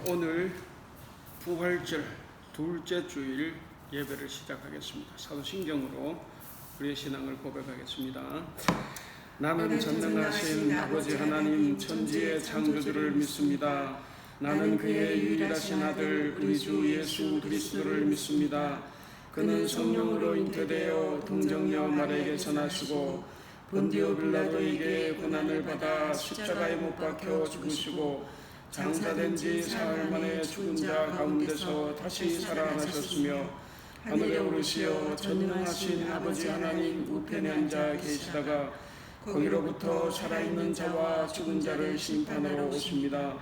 오늘 부활절 둘째 주일 예배를 시작하겠습니다. 사도신경으로 우리의 신앙을 고백하겠습니다. 나는 전능하신 아버지 하나님 천지의 창조주를 믿습니다. 나는 그의 유일하신 아들 우리 주 예수 그리스도를 믿습니다. 그는 성령으로 잉태되어 동정녀 마리아에게서 나시고 본디오 빌라도에게 고난을 받아 십자가에 못 박혀 죽으시고 장사된 지 사흘 만에 죽은 자 가운데서 다시 살아나셨으며 하늘에 오르시어 전능하신 아버지 하나님 우편에 앉아 계시다가 거기로부터 살아있는 자와 죽은 자를 심판하러 오십니다.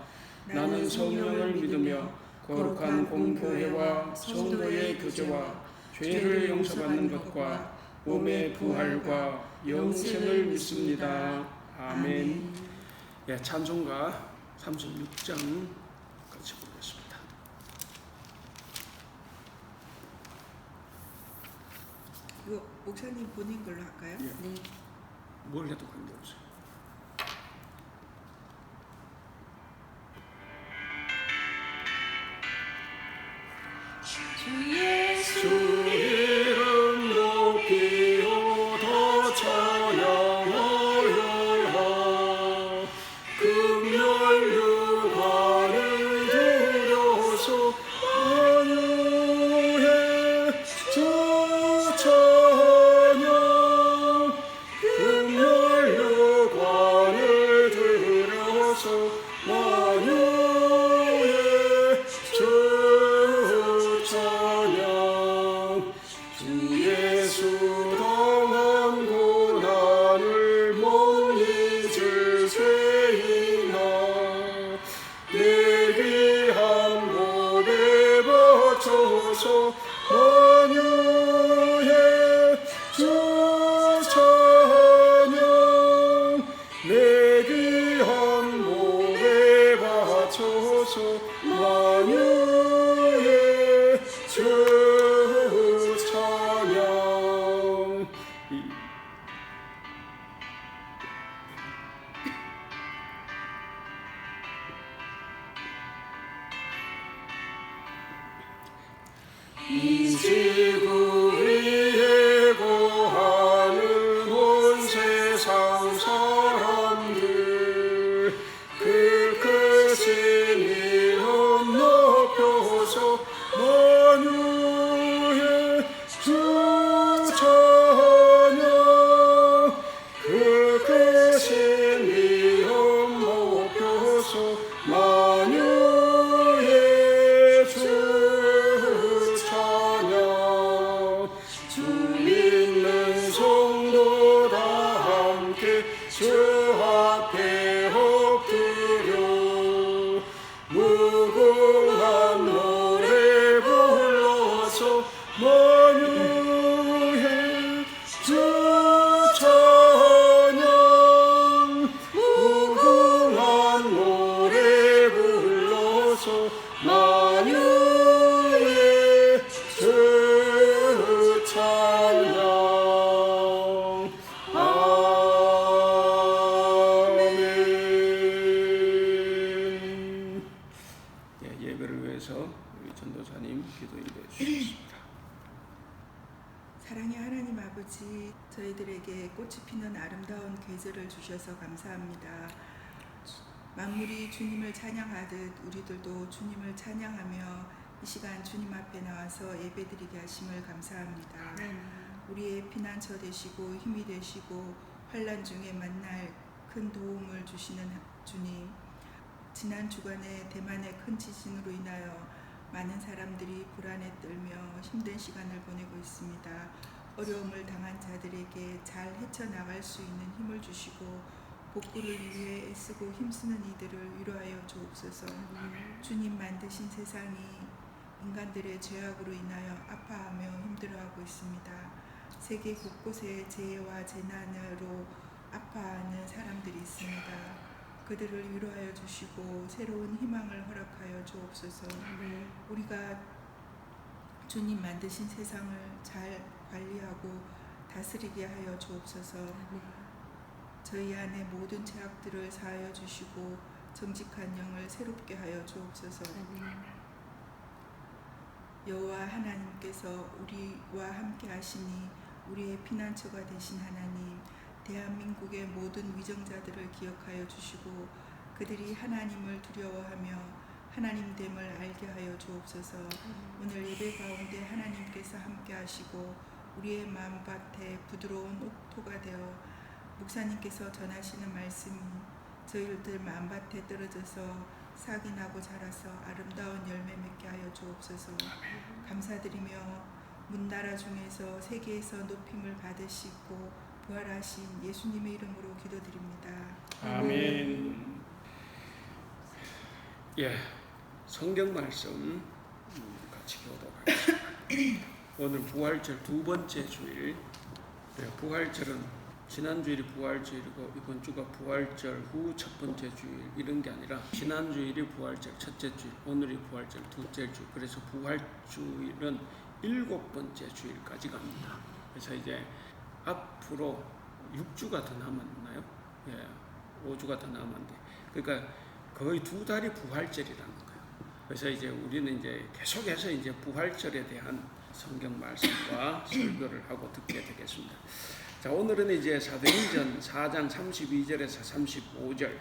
나는 성령을 믿으며 거룩한 공교회와 성도의 교제와 죄를 용서받는 것과 몸의 부활과 영생을 믿습니다. 아멘. 찬송가 36장 같이 보겠습니다. 이거 목사님 본인 걸로 할까요? 네. 뭘 해도 관계없어요. 주 예수 이름 높이오 더 찬양하여라. 금열 유관을 들여서 만유해 주 찬양. 금열 유관을 들여서 만유해 주 찬양. 주 예수 당한 고난을 못 잊을 죄인아 내 귀한 몸에 바쳐서 만유해 주 찬양. 내 귀한 몸에 바쳐서 만유해 주 찬양. 이 지구 위에 거하는 온 세상 사람들 그 크신 이름 높여서 만유해 주 찬양. 그 크신 이름 높여서 만유해 주 찬양. 주 믿는 성도 다 함께 주 앞에 엎드려 무궁한 노래 불러서 만유해 주 찬양. 무궁한 노래 불러서 만유해 주 찬양. 아멘. 예배를 위해서 우리 전도사님 기도인도해 주시겠습니다. 사랑의 하나님 아버지, 저희들에게 꽃이 피는 아름다운 계절을 주셔서 감사합니다. 만물이 주님을 찬양하듯 우리들도 주님을 찬양하며 이 시간 주님 앞에 나와서 예배드리게 하심을 감사합니다. 우리의 피난처 되시고 힘이 되시고 환난 중에 만날 큰 도움을 주시는 주님, 지난 주간에 대만의 큰 지진으로 인하여 많은 사람들이 불안에 떨며 힘든 시간을 보내고 있습니다. 어려움을 당한 자들에게 잘 헤쳐나갈 수 있는 힘을 주시고 복구를 위해 애쓰고 힘쓰는 이들을 위로하여 주옵소서. 주님 만드신 세상이 인간들의 죄악으로 인하여 아파하며 힘들어하고 있습니다. 세계 곳곳에 재해와 재난으로 아파하는 사람들이 있습니다. 그들을 위로하여 주시고 새로운 희망을 허락하여 주옵소서. 우리가 주님 만드신 세상을 잘 관리하고 다스리게 하여 주옵소서. 저희 안에 모든 죄악들을 사하여 주시고 정직한 영을 새롭게 하여 주옵소서. 여호와 하나님께서 우리와 함께 하시니 우리의 피난처가 되신 하나님, 대한민국의 모든 위정자들을 기억하여 주시고 그들이 하나님을 두려워하며 하나님됨을 알게 하여 주옵소서. 오늘 예배 가운데 하나님께서 함께 하시고 우리의 마음밭에 부드러운 옥토가 되어 목사님께서 전하시는 말씀이 저희들 마음밭에 떨어져서 싹이 나고 자라서 아름다운 열매 맺게 하여 주옵소서. 감사드리며 문나라 중에서 세계에서 높임을 받으시고 부활하신 예수님의 이름으로 기도드립니다. 아멘. 예, 성경 말씀 같이 교독하겠습니다. 오늘 부활절 두 번째 주일. 부활절은 지난 주일이 부활주일이고 이번 주가 부활절 후 첫 번째 주일 이런 게 아니라 지난 주일이 부활절 첫째 주일, 오늘이 부활절 둘째 주일. 그래서 부활주일은 7번째 주일까지 갑니다. 그래서 이제 앞으로 6주가 더 남았나요? 예, 5주가 더 남았는데, 그러니까 거의 2달이 부활절이라는 거예요. 그래서 이제 우리는 이제 계속해서 이제 부활절에 대한 성경 말씀과 설교를 하고 듣게 되겠습니다. 자, 오늘은 이제 사도행전 4장 32절에서 35절,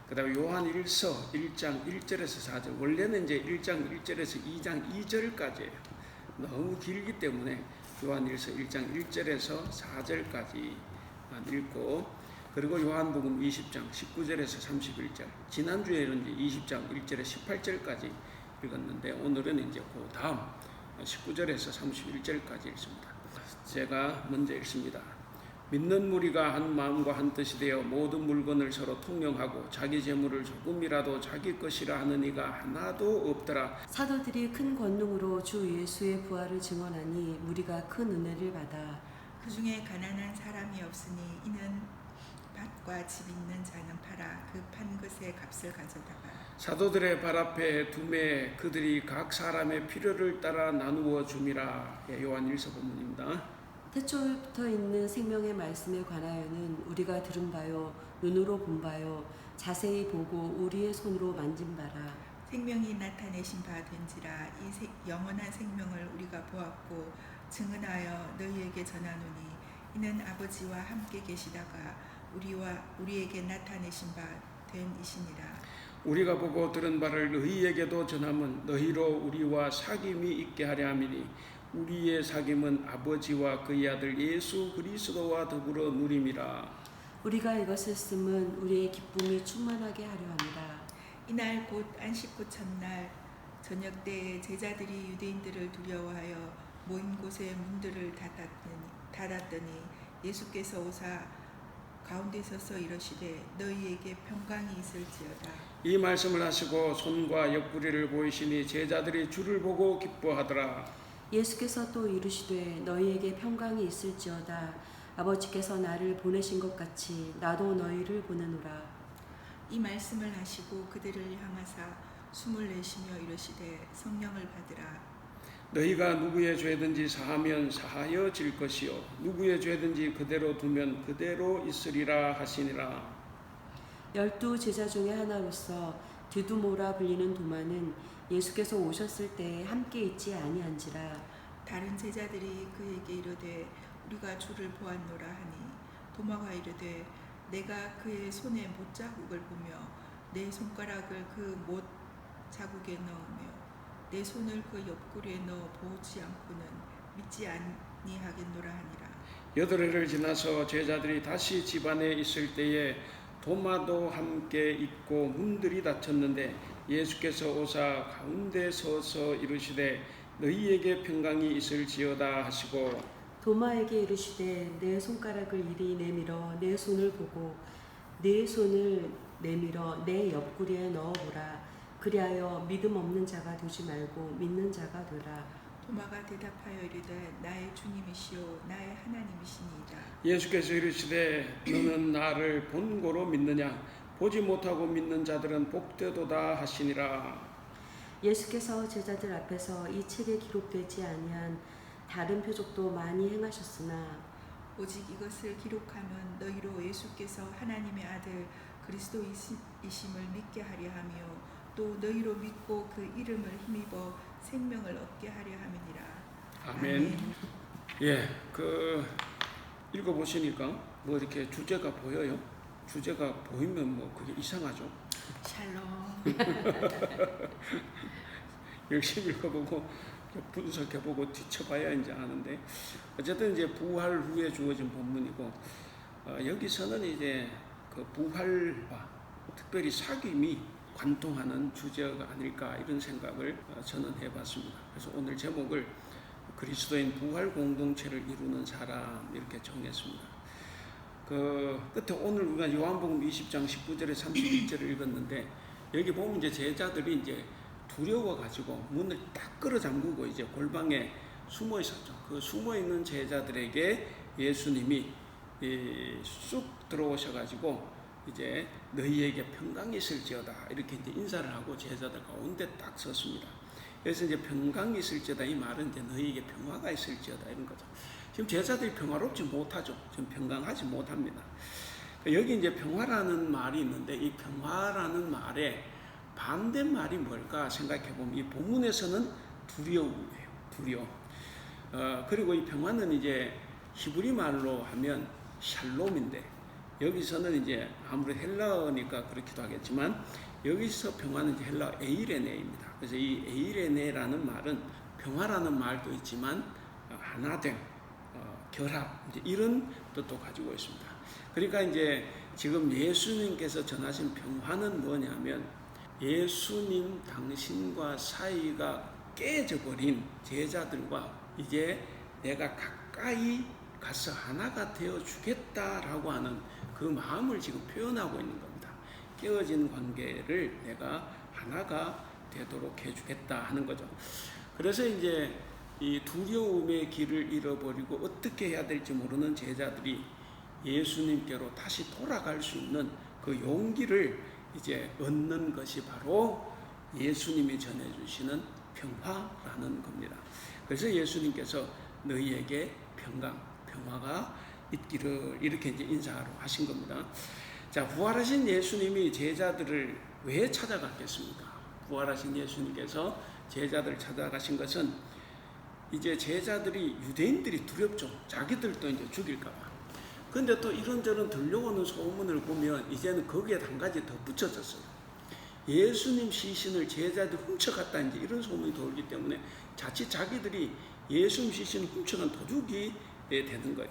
그 다음에 요한일서 1장 1절에서 4절, 원래는 이제 1장 1절에서 2장 2절까지예요. 너무 길기 때문에 요한일서 1장 1절에서 4절까지만 읽고, 그리고 요한복음 20장 19절에서 31절, 지난주에는 이제 20장 1절에서 18절까지 읽었는데 오늘은 이제 그 다음 19절에서 31절까지 읽습니다. 제가 먼저 읽습니다. 믿는 무리가 한 마음과 한 뜻이 되어 모든 물건을 서로 통용하고 자기 재물을 조금이라도 자기 것이라 하는 이가 하나도 없더라. 사도들이 큰 권능으로 주 예수의 부활을 증언하니 무리가 큰 은혜를 받아 그 중에 가난한 사람이 없으니 이는 밭과 집 있는 자는 팔아 그 판 것의 값을 가져다가 사도들의 발 앞에 두매 그들이 각 사람의 필요를 따라 나누어 줌이라. 요한일서 본문입니다. 태초부터 있는 생명의 말씀에 관하여는 우리가 들은 바요 눈으로 본 바요 자세히 보고 우리의 손으로 만진 바라. 생명이 나타내신 바 된지라. 이 영원한 생명을 우리가 보았고 증언하여 너희에게 전하노니 이는 아버지와 함께 계시다가 우리에게 나타내신 바 된 이시니라. 우리가 보고 들은 바를 너희에게도 전하면 너희로 우리와 사귐이 있게 하려 함이니 우리의 사귐은 아버지와 그의 아들 예수 그리스도와 더불어 누림이라. 우리가 이것을 쓰면 우리의 기쁨이 충만하게 하려 함이라. 이날 곧 안식구 첫날 저녁 때에 제자들이 유대인들을 두려워하여 모인 곳의 문들을 닫았더니 예수께서 오사 가운데 서서 이러시되 너희에게 평강이 있을지어다. 이 말씀을 하시고 손과 옆구리를 보이시니 제자들이 주를 보고 기뻐하더라. 예수께서 또 이르시되 너희에게 평강이 있을지어다. 아버지께서 나를 보내신 것 같이 나도 너희를 보내노라. 이 말씀을 하시고 그들을 향하사 숨을 내쉬며 이르시되 성령을 받으라. 너희가 누구의 죄든지 사하면 사하여질 것이요 누구의 죄든지 그대로 두면 그대로 있으리라 하시니라. 12 제자 중에 하나로서 디두모라 불리는 도마는 예수께서 오셨을 때에 함께 있지 아니한지라. 다른 제자들이 그에게 이르되 우리가 주를 보았노라 하니 도마가 이르되 내가 그의 손에 못 자국을 보며 내 손가락을 그 못 자국에 넣으며 내 손을 그 옆구리에 넣어 보지 않고는 믿지 아니하겠노라 하니라. 8회를 지나서 제자들이 다시 집안에 있을 때에 도마도 함께 있고 문들이 닫혔는데 예수께서 오사 가운데 서서 이르시되 너희에게 평강이 있을지어다 하시고 도마에게 이르시되 내 손가락을 이리 내밀어 내 손을 보고 내 손을 내밀어 내 옆구리에 넣어보라. 그리하여 믿음 없는 자가 되지 말고 믿는 자가 되라. 도마가 대답하여 이르되 나의 주님이시오 나의 하나님이시니이다. 예수께서 이르시되 너는 나를 본고로 믿느냐 보지 못하고 믿는 자들은 복되도다 하시니라. 예수께서 제자들 앞에서 이 책에 기록되지 아니한 다른 표적도 많이 행하셨으나 오직 이것을 기록하면 너희로 예수께서 하나님의 아들 그리스도이심을 믿게 하려 하며 또 너희로 믿고 그 이름을 힘입어 생명을 얻게 하려 함이니라. 아멘. 예, 읽어보시니까 뭐 이렇게 주제가 보여요? 주제가 보이면 뭐 그게 이상하죠? 샬롬. 열심히 읽어보고 분석해보고 뒤쳐봐야 이제 아는데, 어쨌든 이제 부활 후에 주어진 본문이고, 여기서는 이제 그 부활과 특별히 사귐이 관통하는 주제가 아닐까 이런 생각을 저는 해봤습니다. 그래서 오늘 제목을 그리스도인 부활 공동체를 이루는 사람 이렇게 정했습니다. 그 끝에 오늘 우리가 요한복음 20장 19절에 31절을 읽었는데, 여기 보면 이제 제자들이 이제 두려워가지고 문을 딱 끌어 잠그고 이제 골방에 숨어 있었죠. 그 숨어 있는 제자들에게 예수님이 쑥 들어오셔가지고 이제 너희에게 평강이 있을지어다 이렇게 이제 인사를 하고 제자들 가운데 딱 섰습니다. 그래서 이제 평강이 있을지어다 이 말은 이제 너희에게 평화가 있을지어다 이런 거죠. 지금 제자들이 평화롭지 못하죠. 지금 평강하지 못합니다. 여기 이제 평화라는 말이 있는데 이 평화라는 말에 반대말이 뭘까 생각해 보면 이 본문에서는 두려움이에요. 두려움. 그리고 이 평화는 이제 히브리 말로 하면 샬롬인데 여기서는 이제 아무래도 헬라어니까 그렇기도 하겠지만 여기서 평화는 이제 헬라어 에이레네입니다. 그래서 이 에이레네라는 말은 평화라는 말도 있지만 하나됨, 결합 이제 이런 뜻도 가지고 있습니다. 그러니까 이제 지금 예수님께서 전하신 평화는 뭐냐면 예수님 당신과 사이가 깨져버린 제자들과 이제 내가 가까이 가서 하나가 되어 주겠다라고 하는 그 마음을 지금 표현하고 있는 겁니다. 깨어진 관계를 내가 하나가 되도록 해주겠다 하는 거죠. 그래서 이제 이 두려움의 길을 잃어버리고 어떻게 해야 될지 모르는 제자들이 예수님께로 다시 돌아갈 수 있는 그 용기를 이제 얻는 것이 바로 예수님이 전해주시는 평화라는 겁니다. 그래서 예수님께서 너희에게 평화가 있기를 이렇게 이제 인사하러 하신 겁니다. 자, 부활하신 예수님이 제자들을 왜 찾아갔겠습니까? 부활하신 예수님께서 제자들을 찾아가신 것은 이제 제자들이 유대인들이 두렵죠. 자기들도 이제 죽일까봐. 근데 또 이런저런 들려오는 소문을 보면 이제는 거기에 한 가지 더 붙여졌어요. 예수님 시신을 제자들이 훔쳐갔다 이제 이런 소문이 돌기 때문에 자칫 자기들이 예수님 시신을 훔쳐간 도둑이 되는 거예요.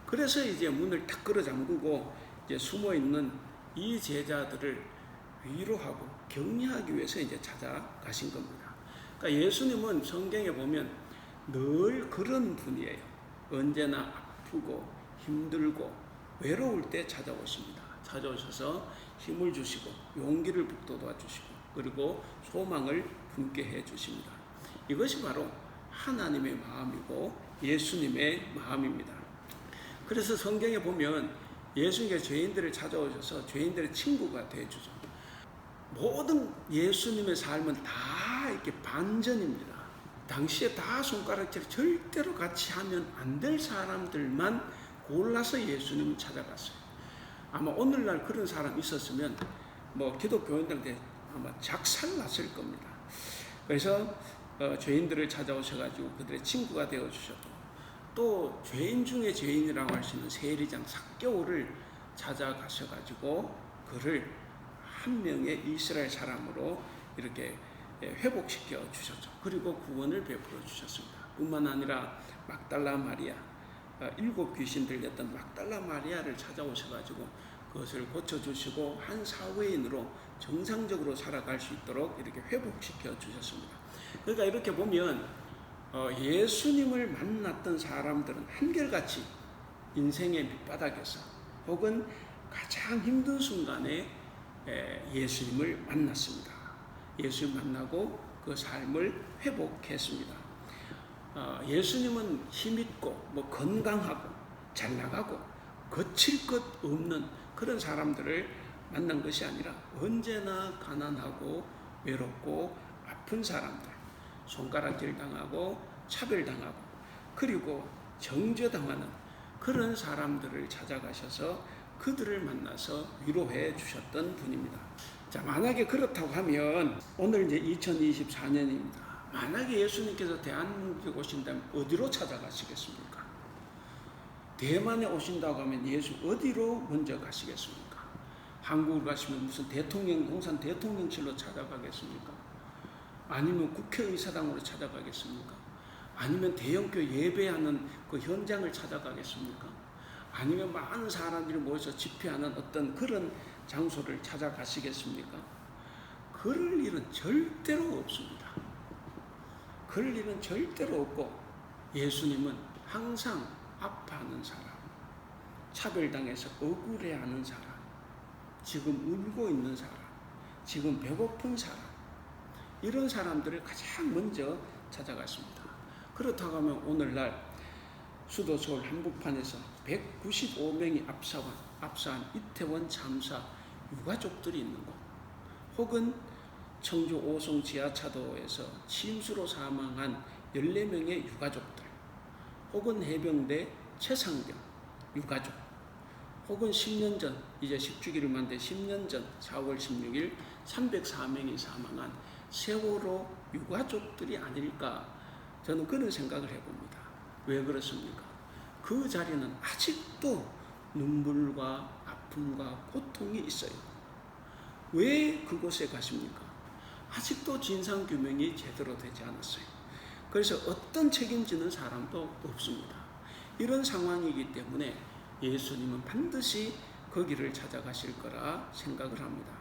그래서 이제 문을 탁 끌어 잠그고 이제 숨어 있는 이 제자들을 위로하고 격려하기 위해서 이제 찾아가신 겁니다. 그러니까 예수님은 성경에 보면 늘 그런 분이에요. 언제나 아프고 힘들고 외로울 때 찾아오십니다. 찾아오셔서 힘을 주시고 용기를 북돋아 주시고 그리고 소망을 품게 해 주십니다. 이것이 바로 하나님의 마음이고 예수님의 마음입니다. 그래서 성경에 보면 예수님께서 죄인들을 찾아오셔서 죄인들의 친구가 되어주죠. 모든 예수님의 삶은 다 이렇게 반전입니다. 당시에 다 손가락질 절대로 같이 하면 안 될 사람들만 골라서 예수님을 찾아갔어요. 아마 오늘날 그런 사람 있었으면 뭐 기독교인들한테 아마 작살났을 겁니다. 그래서 죄인들을 찾아오셔가지고 그들의 친구가 되어주셨고 또 죄인 중에 죄인이라고 할 수 있는 세리장 삭개오를 찾아가셔가지고 그를 한 명의 이스라엘 사람으로 이렇게 회복시켜 주셨죠. 그리고 구원을 베풀어 주셨습니다. 뿐만 아니라 막달라 마리아 7 귀신 들렸던 막달라 마리아를 찾아오셔가지고 그것을 고쳐주시고 한 사회인으로 정상적으로 살아갈 수 있도록 이렇게 회복시켜 주셨습니다. 그러니까 이렇게 보면 예수님을 만났던 사람들은 한결같이 인생의 밑바닥에서 혹은 가장 힘든 순간에 예수님을 만났습니다. 예수님 만나고 그 삶을 회복했습니다. 예수님은 힘있고 뭐 건강하고 잘 나가고 거칠 것 없는 그런 사람들을 만난 것이 아니라 언제나 가난하고 외롭고 아픈 사람들, 손가락질 당하고 차별당하고 그리고 정죄당하는 그런 사람들을 찾아가셔서 그들을 만나서 위로해 주셨던 분입니다. 자, 만약에 그렇다고 하면 오늘 이제 2024년입니다. 만약에 예수님께서 대한민국에 오신다면 어디로 찾아가시겠습니까? 대만에 오신다고 하면 예수 어디로 먼저 가시겠습니까? 한국을 가시면 무슨 용산 대통령실로 찾아가겠습니까? 아니면 국회의사당으로 찾아가겠습니까? 아니면 대형교 예배하는 그 현장을 찾아가겠습니까? 아니면 많은 사람들이 모여서 집회하는 어떤 그런 장소를 찾아가시겠습니까? 그럴 일은 절대로 없습니다. 그럴 일은 절대로 없고, 예수님은 항상 아파하는 사람, 차별당해서 억울해하는 사람, 지금 울고 있는 사람, 지금 배고픈 사람, 이런 사람들을 가장 먼저 찾아갔습니다. 그렇다고 하면 오늘날 수도 서울 한복판에서 195명이 압사한 이태원 참사 유가족들이 있는 곳, 혹은 청주 오송 지하차도에서 침수로 사망한 14명의 유가족들, 혹은 해병대 최상병 유가족, 혹은 10년 전, 이제 10주기를 만든 10년 전 4월 16일 304명이 사망한 세월호 유가족들이 아닐까, 저는 그런 생각을 해봅니다. 왜 그렇습니까? 그 자리는 아직도 눈물과 아픔과 고통이 있어요. 왜 그곳에 가십니까? 아직도 진상규명이 제대로 되지 않았어요. 그래서 어떤 책임지는 사람도 없습니다. 이런 상황이기 때문에 예수님은 반드시 거기를 찾아가실 거라 생각을 합니다.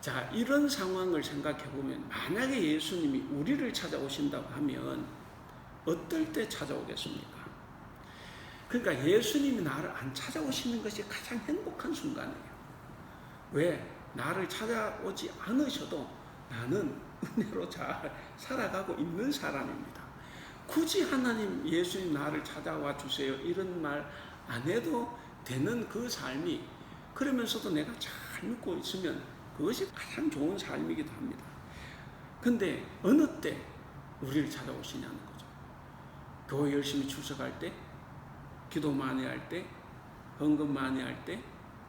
자, 이런 상황을 생각해 보면, 만약에 예수님이 우리를 찾아오신다고 하면 어떨 때 찾아오겠습니까? 그러니까 예수님이 나를 안 찾아오시는 것이 가장 행복한 순간이에요. 왜? 나를 찾아오지 않으셔도 나는 은혜로 잘 살아가고 있는 사람입니다. 굳이 하나님, 예수님 나를 찾아와 주세요, 이런 말 안 해도 되는 그 삶이, 그러면서도 내가 잘 믿고 있으면 그것이 가장 좋은 삶이기도 합니다. 근데 어느 때 우리를 찾아오시냐는 거죠. 교회 열심히 출석할 때, 기도 많이 할 때, 헌금 많이 할 때,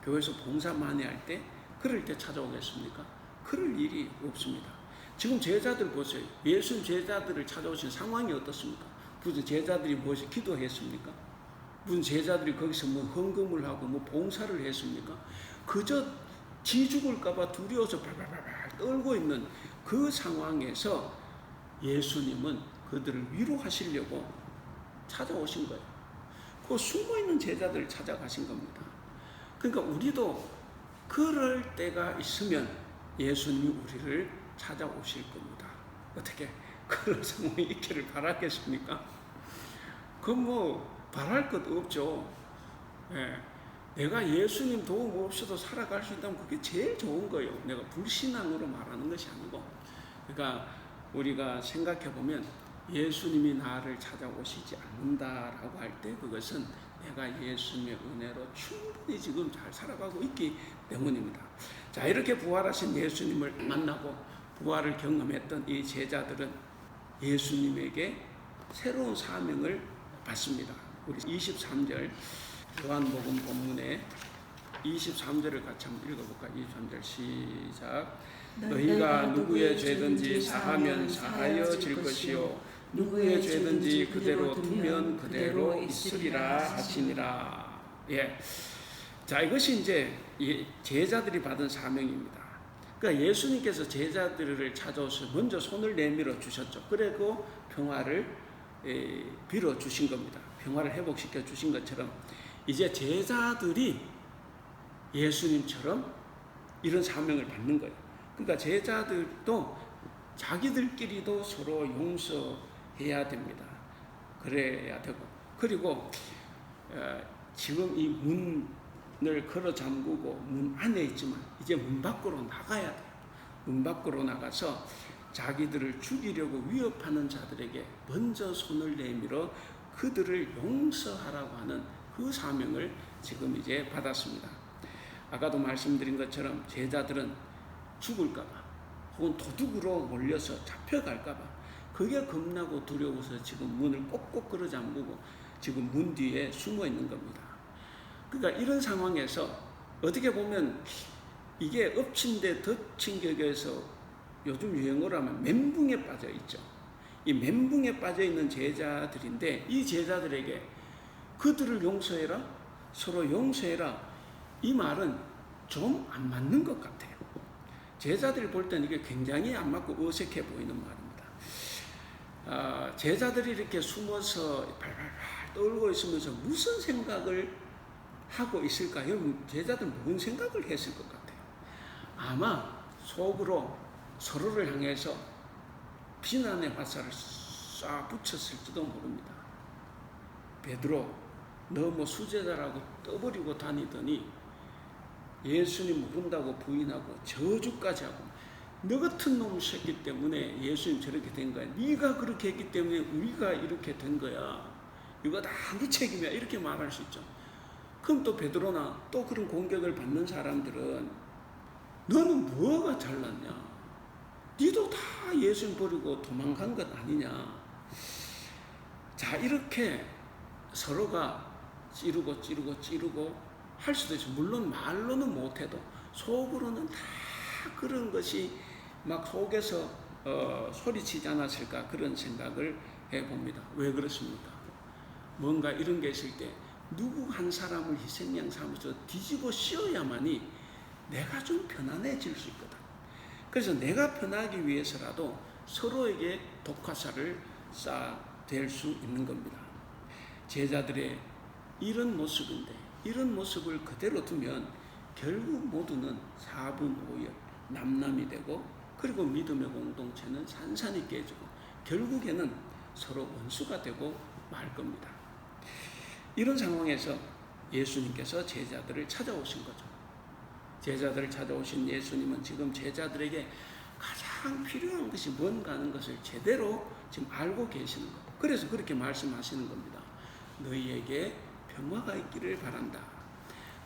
교회에서 봉사 많이 할 때, 그럴 때 찾아오겠습니까? 그럴 일이 없습니다. 지금 제자들 보세요. 예수님 제자들을 찾아오신 상황이 어떻습니까? 무슨 제자들이 무엇이 기도했습니까? 무슨 제자들이 거기서 뭐 헌금을 하고 뭐 봉사를 했습니까? 그저 지 죽을까봐 두려워서 발발발발 떨고 있는 그 상황에서 예수님은 그들을 위로하시려고 찾아오신 거예요. 그 숨어있는 제자들을 찾아가신 겁니다. 그러니까 우리도 그럴 때가 있으면 예수님이 우리를 찾아오실 겁니다. 어떻게 그런 상황이 있기를 바라겠습니까? 그건 뭐 바랄 것 없죠. 예. 내가 예수님 도움 없이도 살아갈 수 있다면 그게 제일 좋은 거예요. 내가 불신앙으로 말하는 것이 아니고. 그러니까 우리가 생각해 보면 예수님이 나를 찾아오시지 않는다라고 할 때 그것은 내가 예수님의 은혜로 충분히 지금 잘 살아가고 있기 때문입니다. 자, 이렇게 부활하신 예수님을 만나고 부활을 경험했던 이 제자들은 예수님에게 새로운 사명을 받습니다. 우리 23절 요한복음 본문에 23절을 같이 한번 읽어볼까요? 23절 시작. 너희가 누구의 죄든지 사하면 사하여질 것이요 누구의 죄든지 그대로 두면 그대로 있으리라 하시니라. 예. 자, 이것이 이제 제자들이 받은 사명입니다. 그러니까 예수님께서 제자들을 찾아오셔서 먼저 손을 내밀어 주셨죠. 그리고 평화를 빌어 주신 겁니다. 평화를 회복시켜 주신 것처럼 이제 제자들이 예수님처럼 이런 사명을 받는 거예요. 그러니까 제자들도 자기들끼리도 서로 용서해야 됩니다. 그래야 되고, 그리고 지금 이 문을 걸어 잠그고 문 안에 있지만 이제 문 밖으로 나가야 돼요. 문 밖으로 나가서 자기들을 죽이려고 위협하는 자들에게 먼저 손을 내밀어 그들을 용서하라고 하는 그 사명을 지금 이제 받았습니다. 아까도 말씀드린 것처럼 제자들은 죽을까봐 혹은 도둑으로 몰려서 잡혀갈까봐 그게 겁나고 두려워서 지금 문을 꼭꼭 걸어 잠그고 지금 문 뒤에 숨어 있는 겁니다. 그러니까 이런 상황에서 어떻게 보면 이게 엎친 데 덮친 격에서 요즘 유행어로 하면 멘붕에 빠져 있죠. 이 멘붕에 빠져 있는 제자들인데 이 제자들에게 그들을 용서해라, 서로 용서해라, 이 말은 좀 안 맞는 것 같아요. 제자들이 볼 때는 이게 굉장히 안 맞고 어색해 보이는 말입니다. 제자들이 이렇게 숨어서 발발발 떨고 있으면서 무슨 생각을 하고 있을까? 여러분, 제자들 무슨 생각을 했을 것 같아요? 아마 속으로 서로를 향해서 비난의 화살을 쏴 붙였을지도 모릅니다. 베드로, 너 뭐 수제자라고 떠버리고 다니더니 예수님 모른다고 부인하고 저주까지 하고, 너 같은 놈 새끼 때문에 예수님 저렇게 된 거야. 네가 그렇게 했기 때문에 우리가 이렇게 된 거야. 이거 다 네 책임이야. 이렇게 말할 수 있죠. 그럼 또 베드로나 또 그런 공격을 받는 사람들은 너는 뭐가 잘났냐? 니도 다 예수님 버리고 도망간 것 아니냐? 자, 이렇게 서로가 찌르고 할 수도 있어요. 물론 말로는 못해도 속으로는 다 그런 것이 막 속에서 소리치지 않았을까, 그런 생각을 해봅니다. 왜 그렇습니까? 뭔가 이런 게 있을 때 누구 한 사람을 희생양 삼아서 뒤집어 씌워야만이 내가 좀 편안해질 수 있거든. 그래서 내가 편하기 위해서라도 서로에게 독화살을 쏴댈 수 있는 겁니다. 제자들의 이런 모습인데, 이런 모습을 그대로 두면 결국 모두는 사분오열, 남남이 되고, 그리고 믿음의 공동체는 산산이 깨지고 결국에는 서로 원수가 되고 말 겁니다. 이런 상황에서 예수님께서 제자들을 찾아오신 거죠. 제자들을 찾아오신 예수님은 지금 제자들에게 가장 필요한 것이 뭔가 하는 것을 제대로 지금 알고 계시는 것. 그래서 그렇게 말씀하시는 겁니다. 너희에게 평화가 있기를 바란다.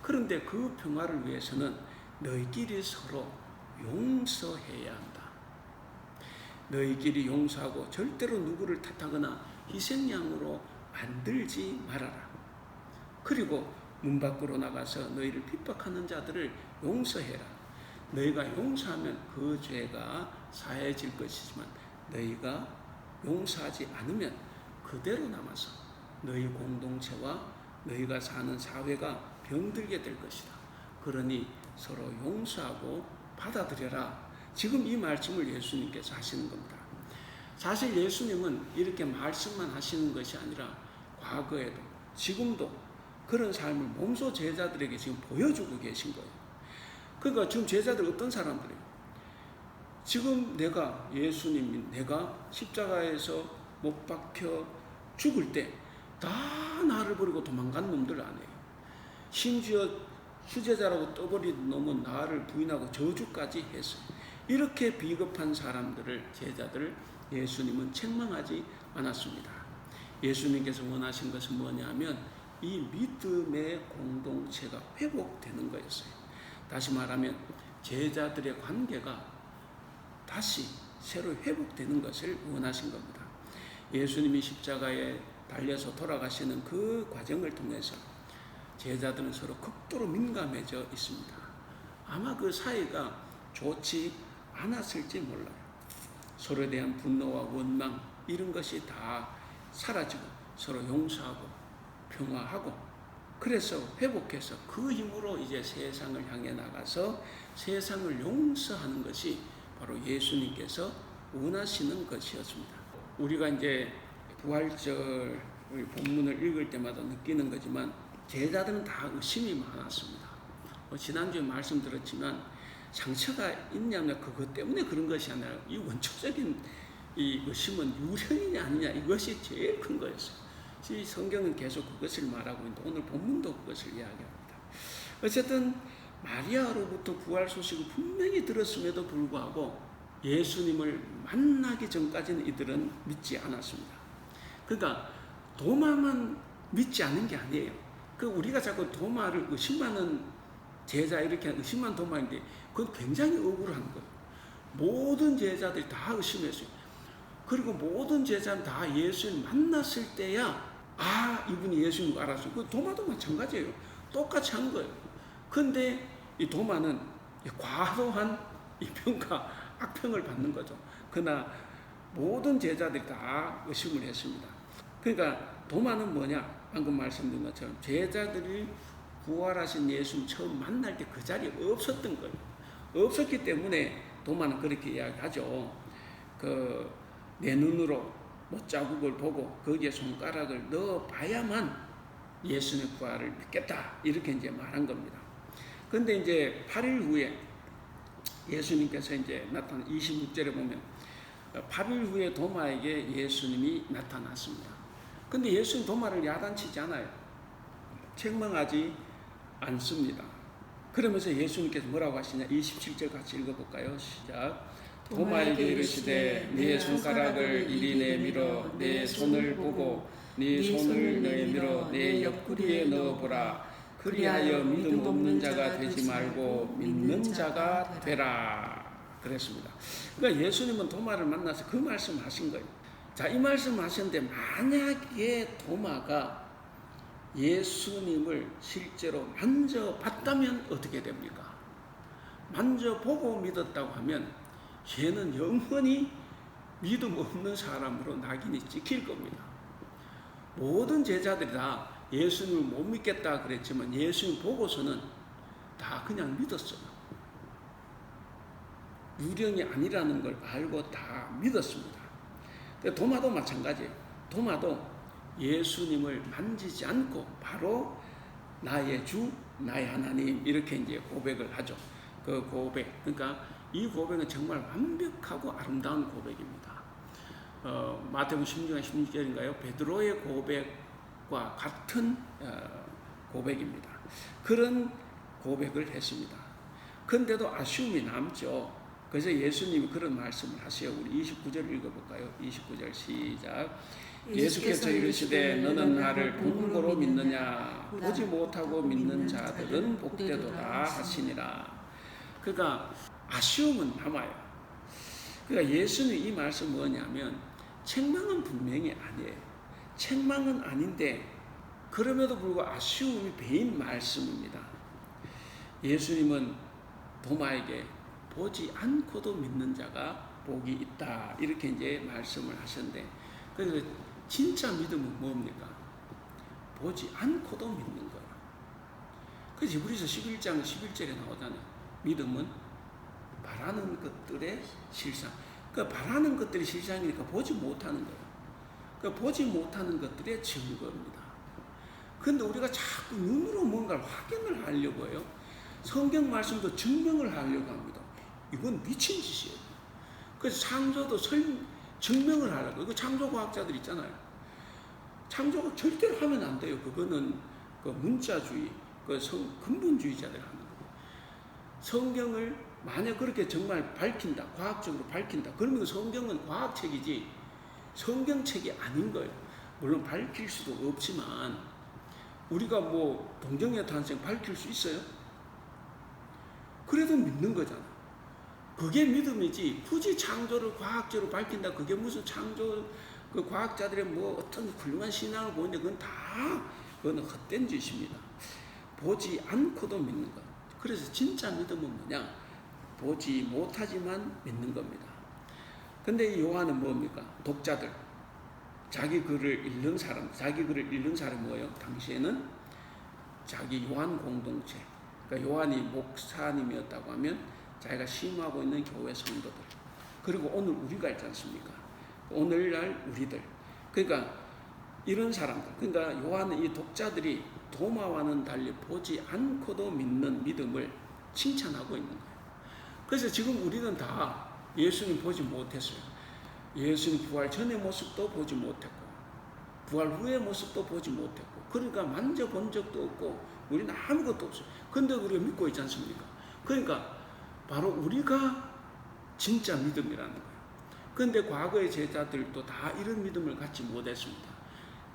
그런데 그 평화를 위해서는 너희끼리 서로 용서해야 한다. 너희끼리 용서하고 절대로 누구를 탓하거나 희생양으로 만들지 말아라. 그리고 문 밖으로 나가서 너희를 핍박하는 자들을 용서해라. 너희가 용서하면 그 죄가 사해질 것이지만 너희가 용서하지 않으면 그대로 남아서 너희 공동체와 너희가 사는 사회가 병들게 될 것이다. 그러니 서로 용서하고 받아들여라. 지금 이 말씀을 예수님께서 하시는 겁니다. 사실 예수님은 이렇게 말씀만 하시는 것이 아니라 과거에도 지금도 그런 삶을 몸소 제자들에게 지금 보여주고 계신 거예요. 그러니까 지금 제자들 어떤 사람들이에요? 지금 내가 예수님이 내가 십자가에서 못 박혀 죽을 때 다 나를 버리고 도망간 놈들 아니에요. 심지어 수제자라고 떠버린 놈은 나를 부인하고 저주까지 했어요. 이렇게 비겁한 사람들을, 제자들을 예수님은 책망하지 않았습니다. 예수님께서 원하신 것은 뭐냐면 이 믿음의 공동체가 회복되는 거였어요. 다시 말하면 제자들의 관계가 다시 새로 회복되는 것을 원하신 겁니다. 예수님이 십자가에 달려서 돌아가시는 그 과정을 통해서 제자들은 서로 극도로 민감해져 있습니다. 아마 그 사이가 좋지 않았을지 몰라요. 서로에 대한 분노와 원망 이런 것이 다 사라지고 서로 용서하고 평화하고, 그래서 회복해서 그 힘으로 이제 세상을 향해 나가서 세상을 용서하는 것이 바로 예수님께서 원하시는 것이었습니다. 우리가 이제 부활절 본문을 읽을 때마다 느끼는 거지만 제자들은 다 의심이 많았습니다. 지난주에 말씀드렸지만 상처가 있냐면 그것 때문에 그런 것이 아니라 이 원초적인 이 의심은 유전이냐 아니냐, 이것이 제일 큰 거였어요. 이 성경은 계속 그것을 말하고 있는데 오늘 본문도 그것을 이야기합니다. 어쨌든 마리아로부터 부활 소식을 분명히 들었음에도 불구하고 예수님을 만나기 전까지는 이들은 믿지 않았습니다. 그러니까 도마만 믿지 않는 게 아니에요. 그 우리가 자꾸 도마를 의심하는 제자 이렇게 의심한 도마인데 그건 굉장히 억울한 거예요. 모든 제자들이 다 의심했어요. 그리고 모든 제자는 다 예수님 만났을 때야 이분이 예수님 알았어요. 그 도마도 마찬가지예요. 똑같이 한 거예요. 근데 이 도마는 이 과도한 이 평가, 악평을 받는 거죠. 그러나 모든 제자들이 다 의심을 했습니다. 그러니까 도마는 뭐냐? 방금 말씀드린 것처럼 제자들이 부활하신 예수님 처음 만날 때 그 자리에 없었던 거예요. 없었기 때문에 도마는 그렇게 이야기하죠. 내 눈으로 못자국을 보고 거기에 손가락을 넣어 봐야만 예수님의 부활을 믿겠다. 이렇게 이제 말한 겁니다. 근데 이제 8일 후에 예수님께서 이제 나타난 26절에 보면 8일 후에 도마에게 예수님이 나타났습니다. 근데 예수님 도마를 야단치지 않아요. 책망하지 않습니다. 그러면서 예수님께서 뭐라고 하시냐? 27절 같이 읽어볼까요? 시작. 도마에게 이르시되 네 손가락을 이리 내밀어 내 손을 보고 네 손을 내밀어 내 옆구리에 넣어보라. 그리하여 믿음 없는 자가 되지 말고 믿는 자가 되라. 그랬습니다. 그러니까 예수님은 도마를 만나서 그 말씀을 하신 거예요. 자, 이 말씀을 하셨는데 만약에 도마가 예수님을 실제로 만져봤다면 어떻게 됩니까? 만져보고 믿었다고 하면 걔는 영원히 믿음 없는 사람으로 낙인이 찍힐 겁니다. 모든 제자들이 다 예수님을 못 믿겠다 그랬지만 예수님 보고서는 다 그냥 믿었어요. 유령이 아니라는 걸 알고 다 믿었습니다. 도마도 마찬가지예요. 도마도 예수님을 만지지 않고 바로 나의 주, 나의 하나님 이렇게 이제 고백을 하죠. 그 고백, 그러니까 이 고백은 정말 완벽하고 아름다운 고백입니다. 마태복음 16장 16절인가요? 베드로의 고백과 같은 고백입니다. 그런 고백을 했습니다. 그런데도 아쉬움이 남죠. 그래서 예수님이 그런 말씀을 하세요. 우리 29절 읽어볼까요? 29절 시작. 예수께서 이르시되 너는 나를 본고로 믿느냐? 보지 못하고 믿는 자들은 복되도다 하시니라. 그러니까 아쉬움은 남아요. 그러니까 예수님 이 말씀 뭐냐면 책망은 분명히 아니에요. 책망은 아닌데 그럼에도 불구하고 아쉬움이 배인 말씀입니다. 예수님은 도마에게 보지 않고도 믿는 자가 복이 있다. 이렇게 이제 말씀을 하셨는데 그래서 진짜 믿음은 뭡니까? 보지 않고도 믿는 거예요. 그래서 히브리서 11장 11절에 나오잖아요. 믿음은 바라는 것들의 실상. 그러니까 바라는 것들이 실상이니까 보지 못하는 거예요. 그러니까 보지 못하는 것들의 증거입니다. 그런데 우리가 자꾸 눈으로 뭔가를 확인을 하려고 해요. 성경 말씀도 증명을 하려고 합니다. 이건 미친 짓이에요. 그래서 창조도 증명을 하려고. 그 창조과학자들 있잖아요. 창조가 절대로 하면 안 돼요. 그거는 그 문자주의, 근본주의자들 하는 거예요. 성경을 만약 그렇게 정말 밝힌다, 과학적으로 밝힌다, 그러면 성경은 과학책이지 성경책이 아닌 거예요. 물론 밝힐 수도 없지만 우리가 뭐 동정의 탄생 밝힐 수 있어요? 그래도 믿는 거잖아. 그게 믿음이지 굳이 창조를 과학적으로 밝힌다. 그게 무슨 창조 그 과학자들의 뭐 어떤 훌륭한 신앙을 보는데 그거는 헛된 짓입니다. 보지 않고도 믿는 것. 그래서 진짜 믿음은 뭐냐? 보지 못하지만 믿는 겁니다. 근데 이 요한은 뭡니까? 독자들. 자기 글을 읽는 사람이 뭐예요? 당시에는 자기 요한 공동체. 그러니까 요한이 목사님이었다고 하면 자기가 심하고 있는 교회 성도들. 그리고 오늘 우리가 있지 않습니까? 오늘날 우리들. 그러니까 이런 사람들. 그러니까 요한은 이 독자들이 도마와는 달리 보지 않고도 믿는 믿음을 칭찬하고 있는 거예요. 그래서 지금 우리는 다 예수님 보지 못했어요. 예수님 부활 전의 모습도 보지 못했고 부활 후의 모습도 보지 못했고 그러니까 만져본 적도 없고 우리는 아무것도 없어요. 근데 우리가 믿고 있지 않습니까? 그러니까 바로 우리가 진짜 믿음이라는 거예요. 그런데 과거의 제자들도 다 이런 믿음을 갖지 못했습니다.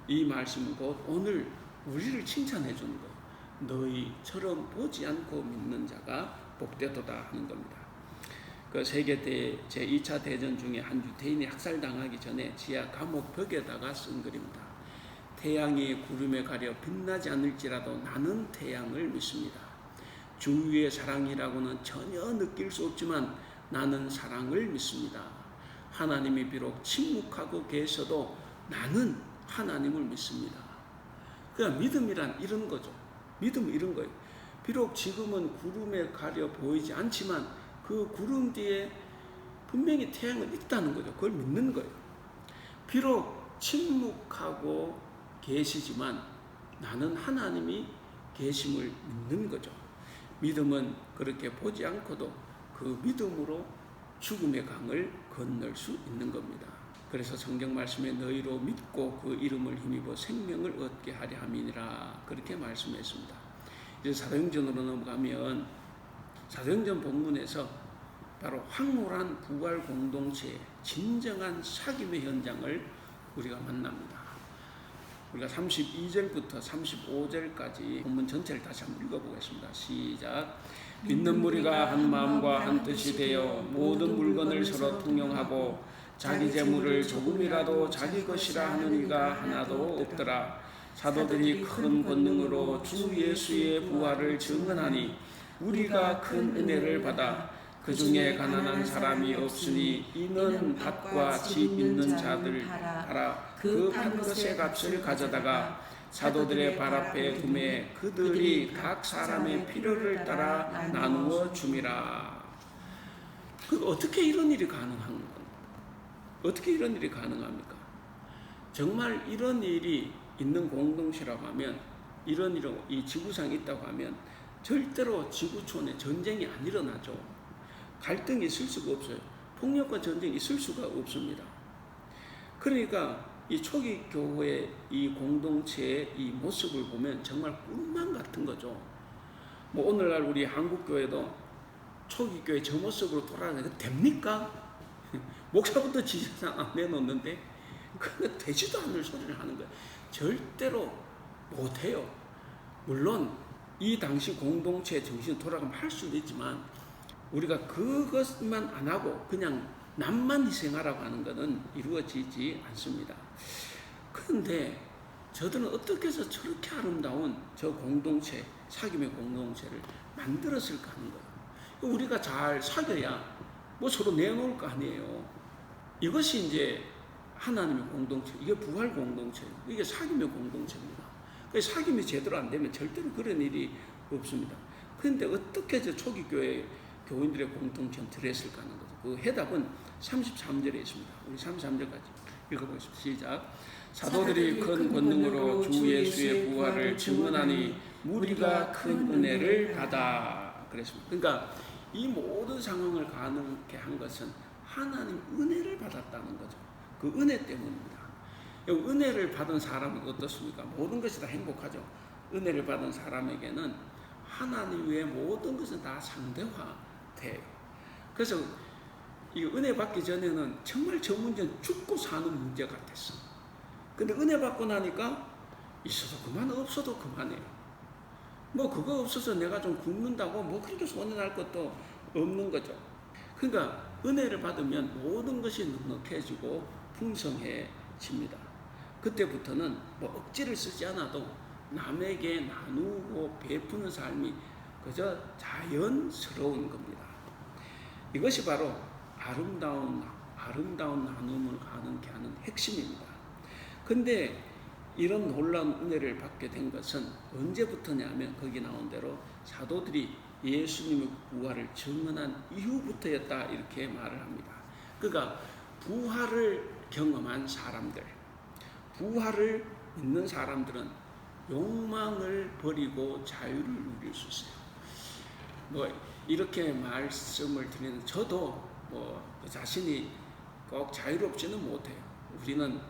이 말씀은 곧 오늘 우리를 칭찬해 주는 거예요. 너희처럼 보지 않고 믿는 자가 복되도다 하는 겁니다. 그 세계 제2차 대전 중에 한 유대인이 학살당하기 전에 지하 감옥 벽에다가 쓴 글입니다. 태양이 구름에 가려 빛나지 않을지라도 나는 태양을 믿습니다. 주위의 사랑이라고는 전혀 느낄 수 없지만 나는 사랑을 믿습니다. 하나님이 비록 침묵하고 계셔도 나는 하나님을 믿습니다. 그러니까 믿음이란 이런 거죠. 믿음은 이런 거예요. 비록 지금은 구름에 가려 보이지 않지만 그 구름 뒤에 분명히 태양은 있다는 거죠. 그걸 믿는 거예요. 비록 침묵하고 계시지만 나는 하나님이 계심을 믿는 거죠. 믿음은 그렇게 보지 않고도 그 믿음으로 죽음의 강을 건널 수 있는 겁니다. 그래서 성경 말씀에 너희로 믿고 그 이름을 힘입어 생명을 얻게 하려 함이니라 그렇게 말씀했습니다. 이제 사도행전으로 넘어가면 사도행전 본문에서 바로 황홀한 부활 공동체의 진정한 사귐의 현장을 우리가 만납니다. 우리가 32절부터 35절까지 본문 전체를 다시 한번 읽어보겠습니다. 시작. 믿는 무리가 한 마음과 한 뜻이 되어 모든 물건을 서로 통용하고 자기 재물을 조금이라도 자기 것이라 하는 이가 하나도 없더라. 사도들이 큰 권능으로 주 예수의 부활을 증언하니 우리가 큰 은혜를 받아 그 중에 가난한 사람이 없으니 이는 밭과 집 있는 자들 팔아 그 판 것의 값을 가져다가 사도들의 발 앞에 두매 그들이 각 사람의 필요를 따라 나누어 줌이라. 어떻게 이런 일이 가능한 겁니까? 어떻게 이런 일이 가능합니까? 정말 이런 일이 있는 공동체라고 하면 이런 일이 이 지구상에 있다고 하면 절대로 지구촌에 전쟁이 안 일어나죠. 갈등이 있을 수가 없어요. 폭력과 전쟁이 있을 수가 없습니다. 그러니까 이 초기 교회의 이 공동체의 이 모습을 보면 정말 꿈만 같은 거죠. 뭐 오늘날 우리 한국 교회도 초기 교회 저 모습으로 돌아가는 게 됩니까? 목사부터 지지상 안 내놓는데 그게 되지도 않을 소리를 하는 거예요. 절대로 못해요. 물론 이 당시 공동체의 정신이 돌아가면 할 수도 있지만 우리가 그것만 안 하고 그냥 남만 희생하라고 하는 것은 이루어지지 않습니다. 그런데 저들은 어떻게 해서 저렇게 아름다운 저 공동체, 사귐의 공동체를 만들었을까 하는 거예요. 우리가 잘 사귀어야 뭐 서로 내놓을 거 아니에요. 이것이 이제 하나님의 공동체, 이게 부활 공동체예요. 이게 사귐의 공동체입니다. 사귐이 제대로 안 되면 절대로 그런 일이 없습니다. 그런데 어떻게 저 초기 교회 교인들의 공동체는 들었을까 하는 거죠. 그 해답은 33절에 있습니다. 우리 33절까지 읽어보겠습니다. 시작. 사도들이 큰 권능으로 주 예수의 부활을 증언하니 무리가 큰 은혜를 받아 그랬습니다. 그러니까 이 모든 상황을 가능케 한 것은 하나님 은혜를 받았다는 거죠. 그 은혜 때문입니다. 은혜를 받은 사람은 어떻습니까? 모든 것이 다 행복하죠. 은혜를 받은 사람에게는 하나님 외의 모든 것은 다 상대화돼요. 그래서 이 은혜 받기 전에는 정말 저 문제는 죽고 사는 문제 같았어. 근데 은혜 받고 나니까 있어도 그만 없어도 그만해요. 뭐 그거 없어서 내가 좀 굶는다고 뭐 그렇게 손해날 것도 없는 거죠. 그러니까 은혜를 받으면 모든 것이 넉넉해지고 풍성해집니다. 그때부터는 뭐 억지를 쓰지 않아도 남에게 나누고 베푸는 삶이 그저 자연스러운 겁니다. 이것이 바로 아름다운 나눔을 가능케 하는 핵심입니다. 근데 이런 놀라운 은혜를 받게 된 것은 언제부터냐면 거기 나온 대로 사도들이 예수님의 부활을 증언한 이후부터였다 이렇게 말을 합니다. 그러니까 부활을 경험한 사람들, 부활을 믿는 사람들은 욕망을 버리고 자유를 누릴 수 있어요. 뭐 이렇게 말씀을 드리는 저도 뭐 자신이 꼭 자유롭지는 못해요. 우리는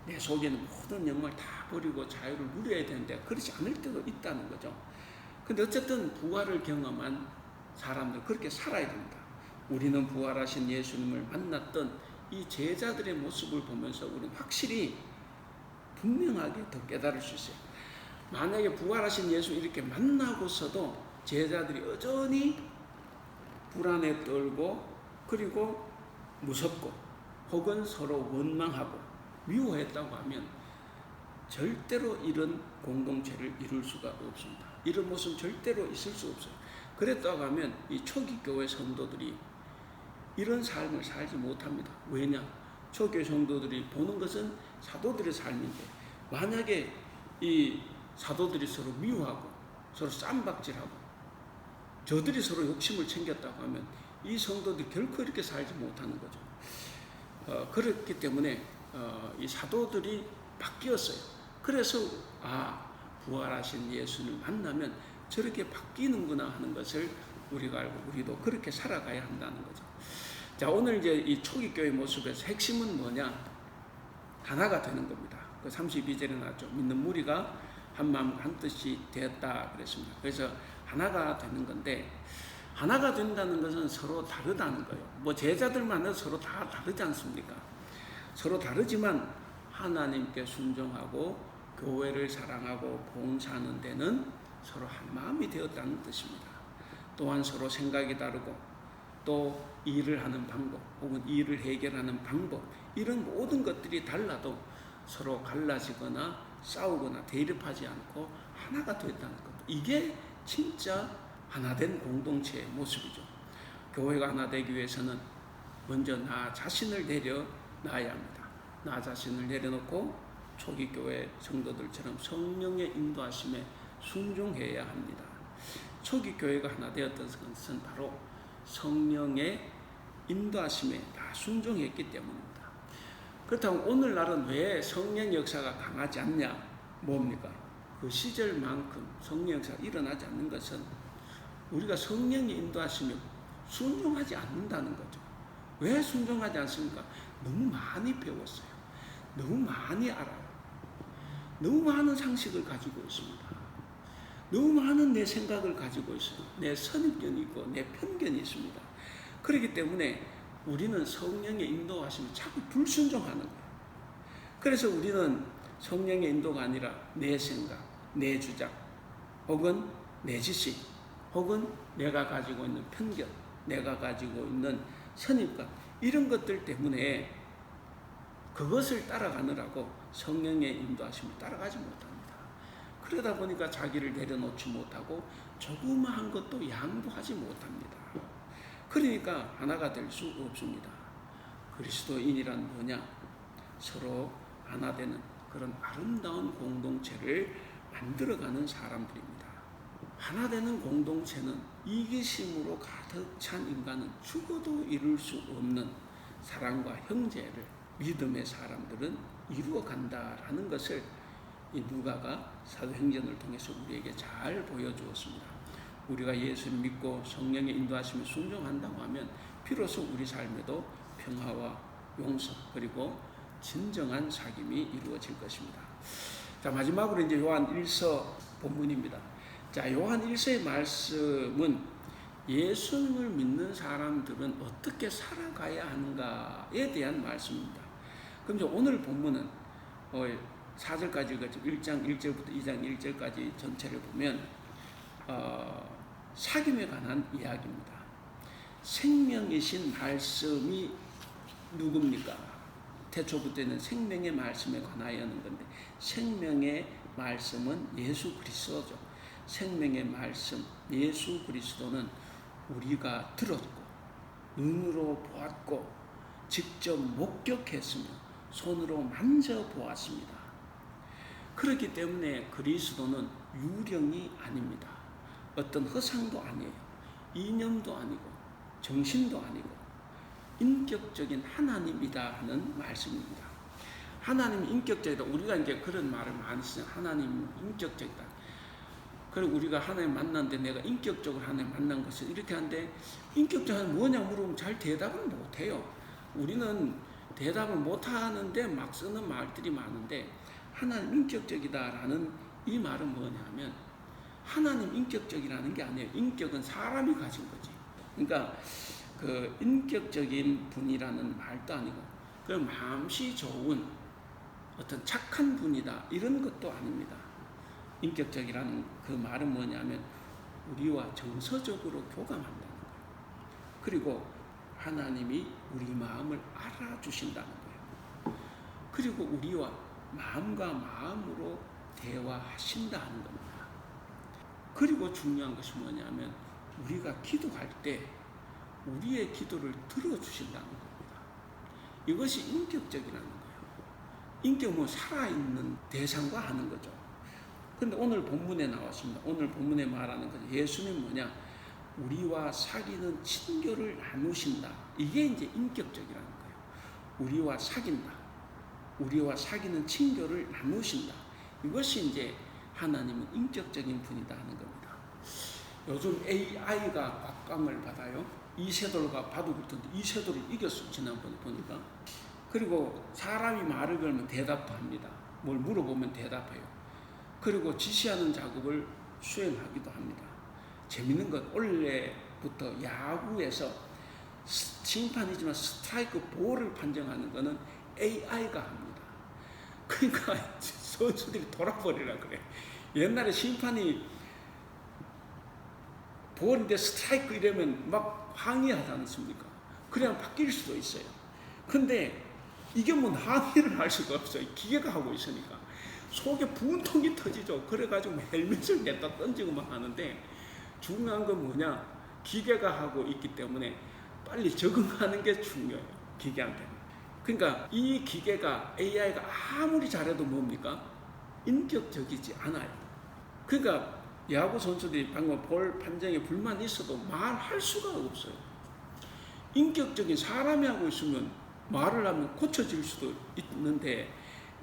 내 속에는 모든 욕망을 다 버리고 자유를 누려야 되는데 그렇지 않을 때도 있다는 거죠. 근데 어쨌든 부활을 경험한 사람들 그렇게 살아야 됩니다. 우리는 부활하신 예수님을 만났던 이 제자들의 모습을 보면서 우리는 확실히 분명하게 더 깨달을 수 있어요. 만약에 부활하신 예수 이렇게 만나고서도 제자들이 여전히 불안에 떨고 그리고 무섭고 혹은 서로 원망하고 미워했다고 하면 절대로 이런 공동체를 이룰 수가 없습니다. 이런 모습은 절대로 있을 수 없어요. 그랬다고 하면 이 초기 교회 성도들이 이런 삶을 살지 못합니다. 왜냐? 초기 성도들이 보는 것은 사도들의 삶인데, 만약에 이 사도들이 서로 미워하고 서로 쌈박질하고 저들이 서로 욕심을 챙겼다고 하면 이 성도들이 결코 이렇게 살지 못하는 거죠. 그렇기 때문에 이 사도들이 바뀌었어요. 그래서 부활하신 예수를 만나면 저렇게 바뀌는구나 하는 것을 우리가 알고 우리도 그렇게 살아가야 한다는 거죠. 자, 오늘 이제 이 초기 교회 모습에서 핵심은 뭐냐? 하나가 되는 겁니다. 그 32절에 나왔죠. 믿는 무리가 한 마음 한 뜻이 되었다 그랬습니다. 그래서 하나가 되는 건데, 하나가 된다는 것은 서로 다르다는 거예요. 뭐 제자들만 서로 다 다르지 않습니까? 서로 다르지만 하나님께 순종하고 교회를 사랑하고 봉사하는 데는 서로 한 마음이 되었다는 뜻입니다. 또한 서로 생각이 다르고 또 일을 하는 방법 혹은 일을 해결하는 방법, 이런 모든 것들이 달라도 서로 갈라지거나 싸우거나 대립하지 않고 하나가 되었다는 것. 이게 진짜 하나된 공동체의 모습이죠. 교회가 하나 되기 위해서는 먼저 나 자신을 내려놔야 합니다. 나 자신을 내려놓고 초기 교회 성도들처럼 성령의 인도하심에 순종해야 합니다. 초기 교회가 하나 되었던 것은 바로 성령의 인도하심에 다 순종했기 때문입니다. 그렇다면 오늘날은 왜 성령 역사가 강하지 않냐? 뭡니까? 그 시절만큼 성령 역사가 일어나지 않는 것은 우리가 성령의 인도하심에 순종하지 않는다는 거죠. 왜 순종하지 않습니까? 너무 많이 배웠어요. 너무 많이 알아요. 너무 많은 상식을 가지고 있습니다. 너무 많은 내 생각을 가지고 있어요. 내 선입견이 있고 내 편견이 있습니다. 그렇기 때문에 우리는 성령의 인도하심에 자꾸 불순종하는 거예요. 그래서 우리는 성령의 인도가 아니라 내 생각, 내 주장, 혹은 내 지식, 혹은 내가 가지고 있는 편견, 내가 가지고 있는 선입관, 이런 것들 때문에 그것을 따라가느라고 성령의 인도하심을 따라가지 못합니다. 그러다 보니까 자기를 내려놓지 못하고 조그마한 것도 양보하지 못합니다. 그러니까 하나가 될 수 없습니다. 그리스도인이란 뭐냐? 서로 하나 되는 그런 아름다운 공동체를 만들어가는 사람들입니다. 하나 되는 공동체는 이기심으로 가득 찬 인간은 죽어도 이룰 수 없는 사랑과 형제를 믿음의 사람들은 이루어 간다라는 것을 이 누가가 사도행전을 통해서 우리에게 잘 보여주었습니다. 우리가 예수를 믿고 성령의 인도하심에 순종한다고 하면 비로소 우리 삶에도 평화와 용서 그리고 진정한 사귐이 이루어질 것입니다. 자, 마지막으로 이제 요한 1서 본문입니다. 자, 요한 1서의 말씀은 예수님을 믿는 사람들은 어떻게 살아가야 하는가에 대한 말씀입니다. 그럼 이제 오늘 본문은 4절까지 1장 1절부터 2장 1절까지 전체를 보면 사귐에 관한 이야기입니다. 생명이신 말씀이 누굽니까? 태초부터는 생명의 말씀에 관하여는 건데, 생명의 말씀은 예수 그리스도죠. 생명의 말씀 예수 그리스도는 우리가 들었고 눈으로 보았고 직접 목격했으며 손으로 만져보았습니다. 그렇기 때문에 그리스도는 유령이 아닙니다. 어떤 허상도 아니에요. 이념도 아니고 정신도 아니고 인격적인 하나님이다 하는 말씀입니다. 하나님이 인격적이다. 우리가 이제 그런 말을 많이 쓰죠. 하나님 인격적이다. 그리고 우리가 하나님 만났는데 내가 인격적으로 하나님 만난 것을 이렇게 하는데 인격적으로 뭐냐 물으면 잘 대답을 못해요. 우리는 대답을 못하는데 막 쓰는 말들이 많은데, 하나님 인격적이다라는 이 말은 뭐냐면 하나님 인격적이라는 게 아니에요. 인격은 사람이 가진 거지. 그러니까 그 인격적인 분이라는 말도 아니고 그 마음씨 좋은 어떤 착한 분이다 이런 것도 아닙니다. 인격적이라는 그 말은 뭐냐면 우리와 정서적으로 교감한다는 거예요. 그리고 하나님이 우리 마음을 알아주신다는 거예요. 그리고 우리와 마음과 마음으로 대화하신다 하는 겁니다. 그리고 중요한 것이 뭐냐면 우리가 기도할 때 우리의 기도를 들어주신다는 겁니다. 이것이 인격적이라는 거예요. 인격은 살아있는 대상과 하는 거죠. 근데 오늘 본문에 나왔습니다. 오늘 본문에 말하는 거죠. 예수님 뭐냐? 우리와 사귀는 친교를 나누신다. 이게 이제 인격적이라는 거예요. 우리와 사귄다. 우리와 사귀는 친교를 나누신다. 이것이 이제 하나님은 인격적인 분이다 하는 겁니다. 요즘 AI가 곽광을 받아요. 이세돌과 바둑을 이세돌을 이겼어요. 지난번에 보니까. 그리고 사람이 말을 걸면 대답도 합니다. 뭘 물어보면 대답해요. 그리고 지시하는 작업을 수행하기도 합니다. 재밌는 건 원래부터 야구에서 심판이지만 스트라이크 볼을 판정하는 것은 AI가 합니다. 그러니까 선수들이 돌아버리라 그래. 옛날에 심판이 볼인데 스트라이크 이러면 막 항의하지 않습니까? 그냥 바뀔 수도 있어요. 근데 이게 뭐 항의를 할 수가 없어요. 기계가 하고 있으니까. 속에 분통이 터지죠. 그래가지고 헬멧을 냈다 던지고 막 하는데 중요한 건 뭐냐? 기계가 하고 있기 때문에 빨리 적응하는 게 중요해요. 기계한테는. 그러니까 이 기계가 AI가 아무리 잘해도 뭡니까? 인격적이지 않아요. 그러니까 야구 선수들이 방금 볼 판정에 불만이 있어도 말할 수가 없어요. 인격적인 사람이 하고 있으면 말을 하면 고쳐질 수도 있는데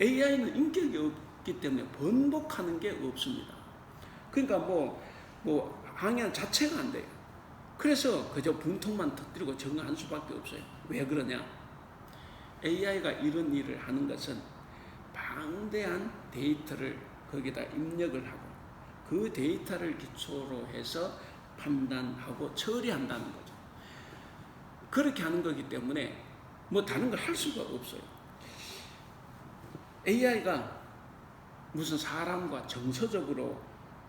AI는 인격이 없기 때문에 번복하는 게 없습니다. 그러니까 뭐 항의 자체가 안 돼요. 그래서 그저 분통만 터뜨리고 적응할 수밖에 없어요. 왜 그러냐? AI가 이런 일을 하는 것은 방대한 데이터를 거기다 입력을 하고 그 데이터를 기초로 해서 판단하고 처리한다는 거죠. 그렇게 하는 거기 때문에 뭐 다른 걸 할 수가 없어요. AI가 무슨 사람과 정서적으로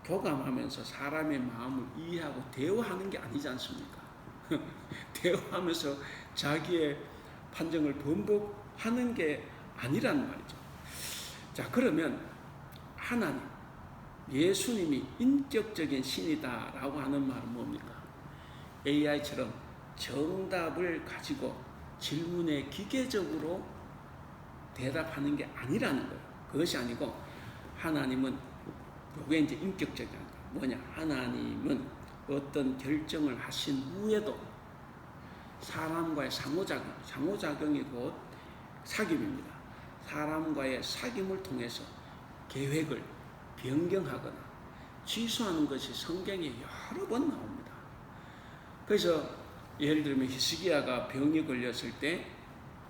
교감하면서 사람의 마음을 이해하고 대화하는 게 아니지 않습니까? 대화하면서 자기의 판정을 번복하는 게 아니란 말이죠. 자, 그러면 하나님, 예수님이 인격적인 신이다라고 하는 말은 뭡니까? AI처럼 정답을 가지고 질문에 기계적으로 대답하는 게 아니라는 거예요. 그것이 아니고 하나님은 이게 이제 인격적인 거예요. 뭐냐? 하나님은 어떤 결정을 하신 후에도 사람과의 상호작용이 곧 사귐입니다. 사람과의 사귐을 통해서 계획을 변경하거나 취소하는 것이 성경에 여러 번 나옵니다. 그래서 예를 들면 히스기야가 병이 걸렸을 때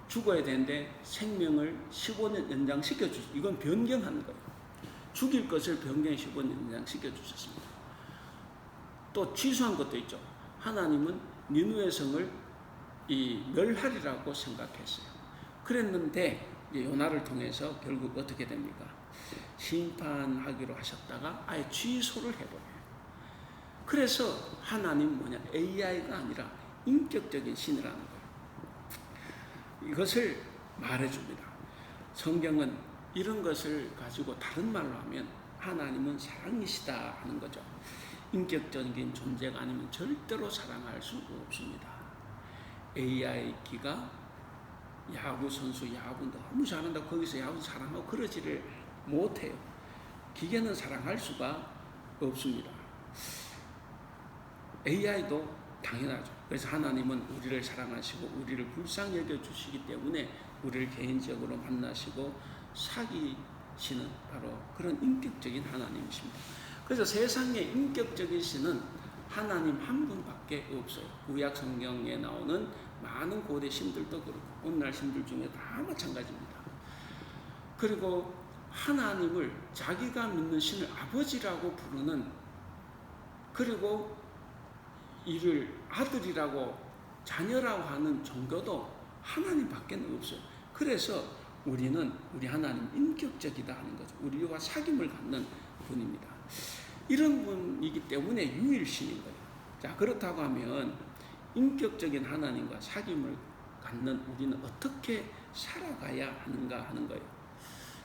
죽어야 되는데 생명을 15년 연장시켜 주셨어요. 이건 변경하는 거예요. 죽일 것을 변경 15년 연장시켜 주셨습니다. 또 취소한 것도 있죠. 하나님은 니느웨 성을 멸하리라고 생각했어요. 그랬는데 요나를 통해서 결국 어떻게 됩니까? 심판하기로 하셨다가 아예 취소를 해버려요. 그래서 하나님 뭐냐? AI가 아니라 인격적인 신이라는 거예요. 이것을 말해줍니다. 성경은 이런 것을 가지고 다른 말로 하면 하나님은 사랑이시다 하는 거죠. 인격적인 존재가 아니면 절대로 사랑할 수 없습니다. AI기가 야구 선수 야구 너무 잘한다고 거기서 야구 사랑하고 그러지를 못해요. 기계는 사랑할 수가 없습니다. AI도 당연하죠. 그래서 하나님은 우리를 사랑하시고 우리를 불쌍히 여겨주시기 때문에 우리를 개인적으로 만나시고 사귀시는 바로 그런 인격적인 하나님이십니다. 그래서 세상에 인격적인 신은 하나님 한 분밖에 없어요. 구약 성경에 나오는 많은 고대 신들도 그렇고 오늘날 신들 중에 다 마찬가지입니다. 그리고 하나님을 자기가 믿는 신을 아버지라고 부르는, 그리고 이를 아들이라고 자녀라고 하는 종교도 하나님밖에 없어요. 그래서 우리 하나님 인격적이다 하는 거죠. 우리와 사귐을 갖는 분입니다. 이런 분이기 때문에 유일신인 거예요. 자, 그렇다고 하면 인격적인 하나님과 사귐을 갖는 우리는 어떻게 살아가야 하는가 하는 거예요.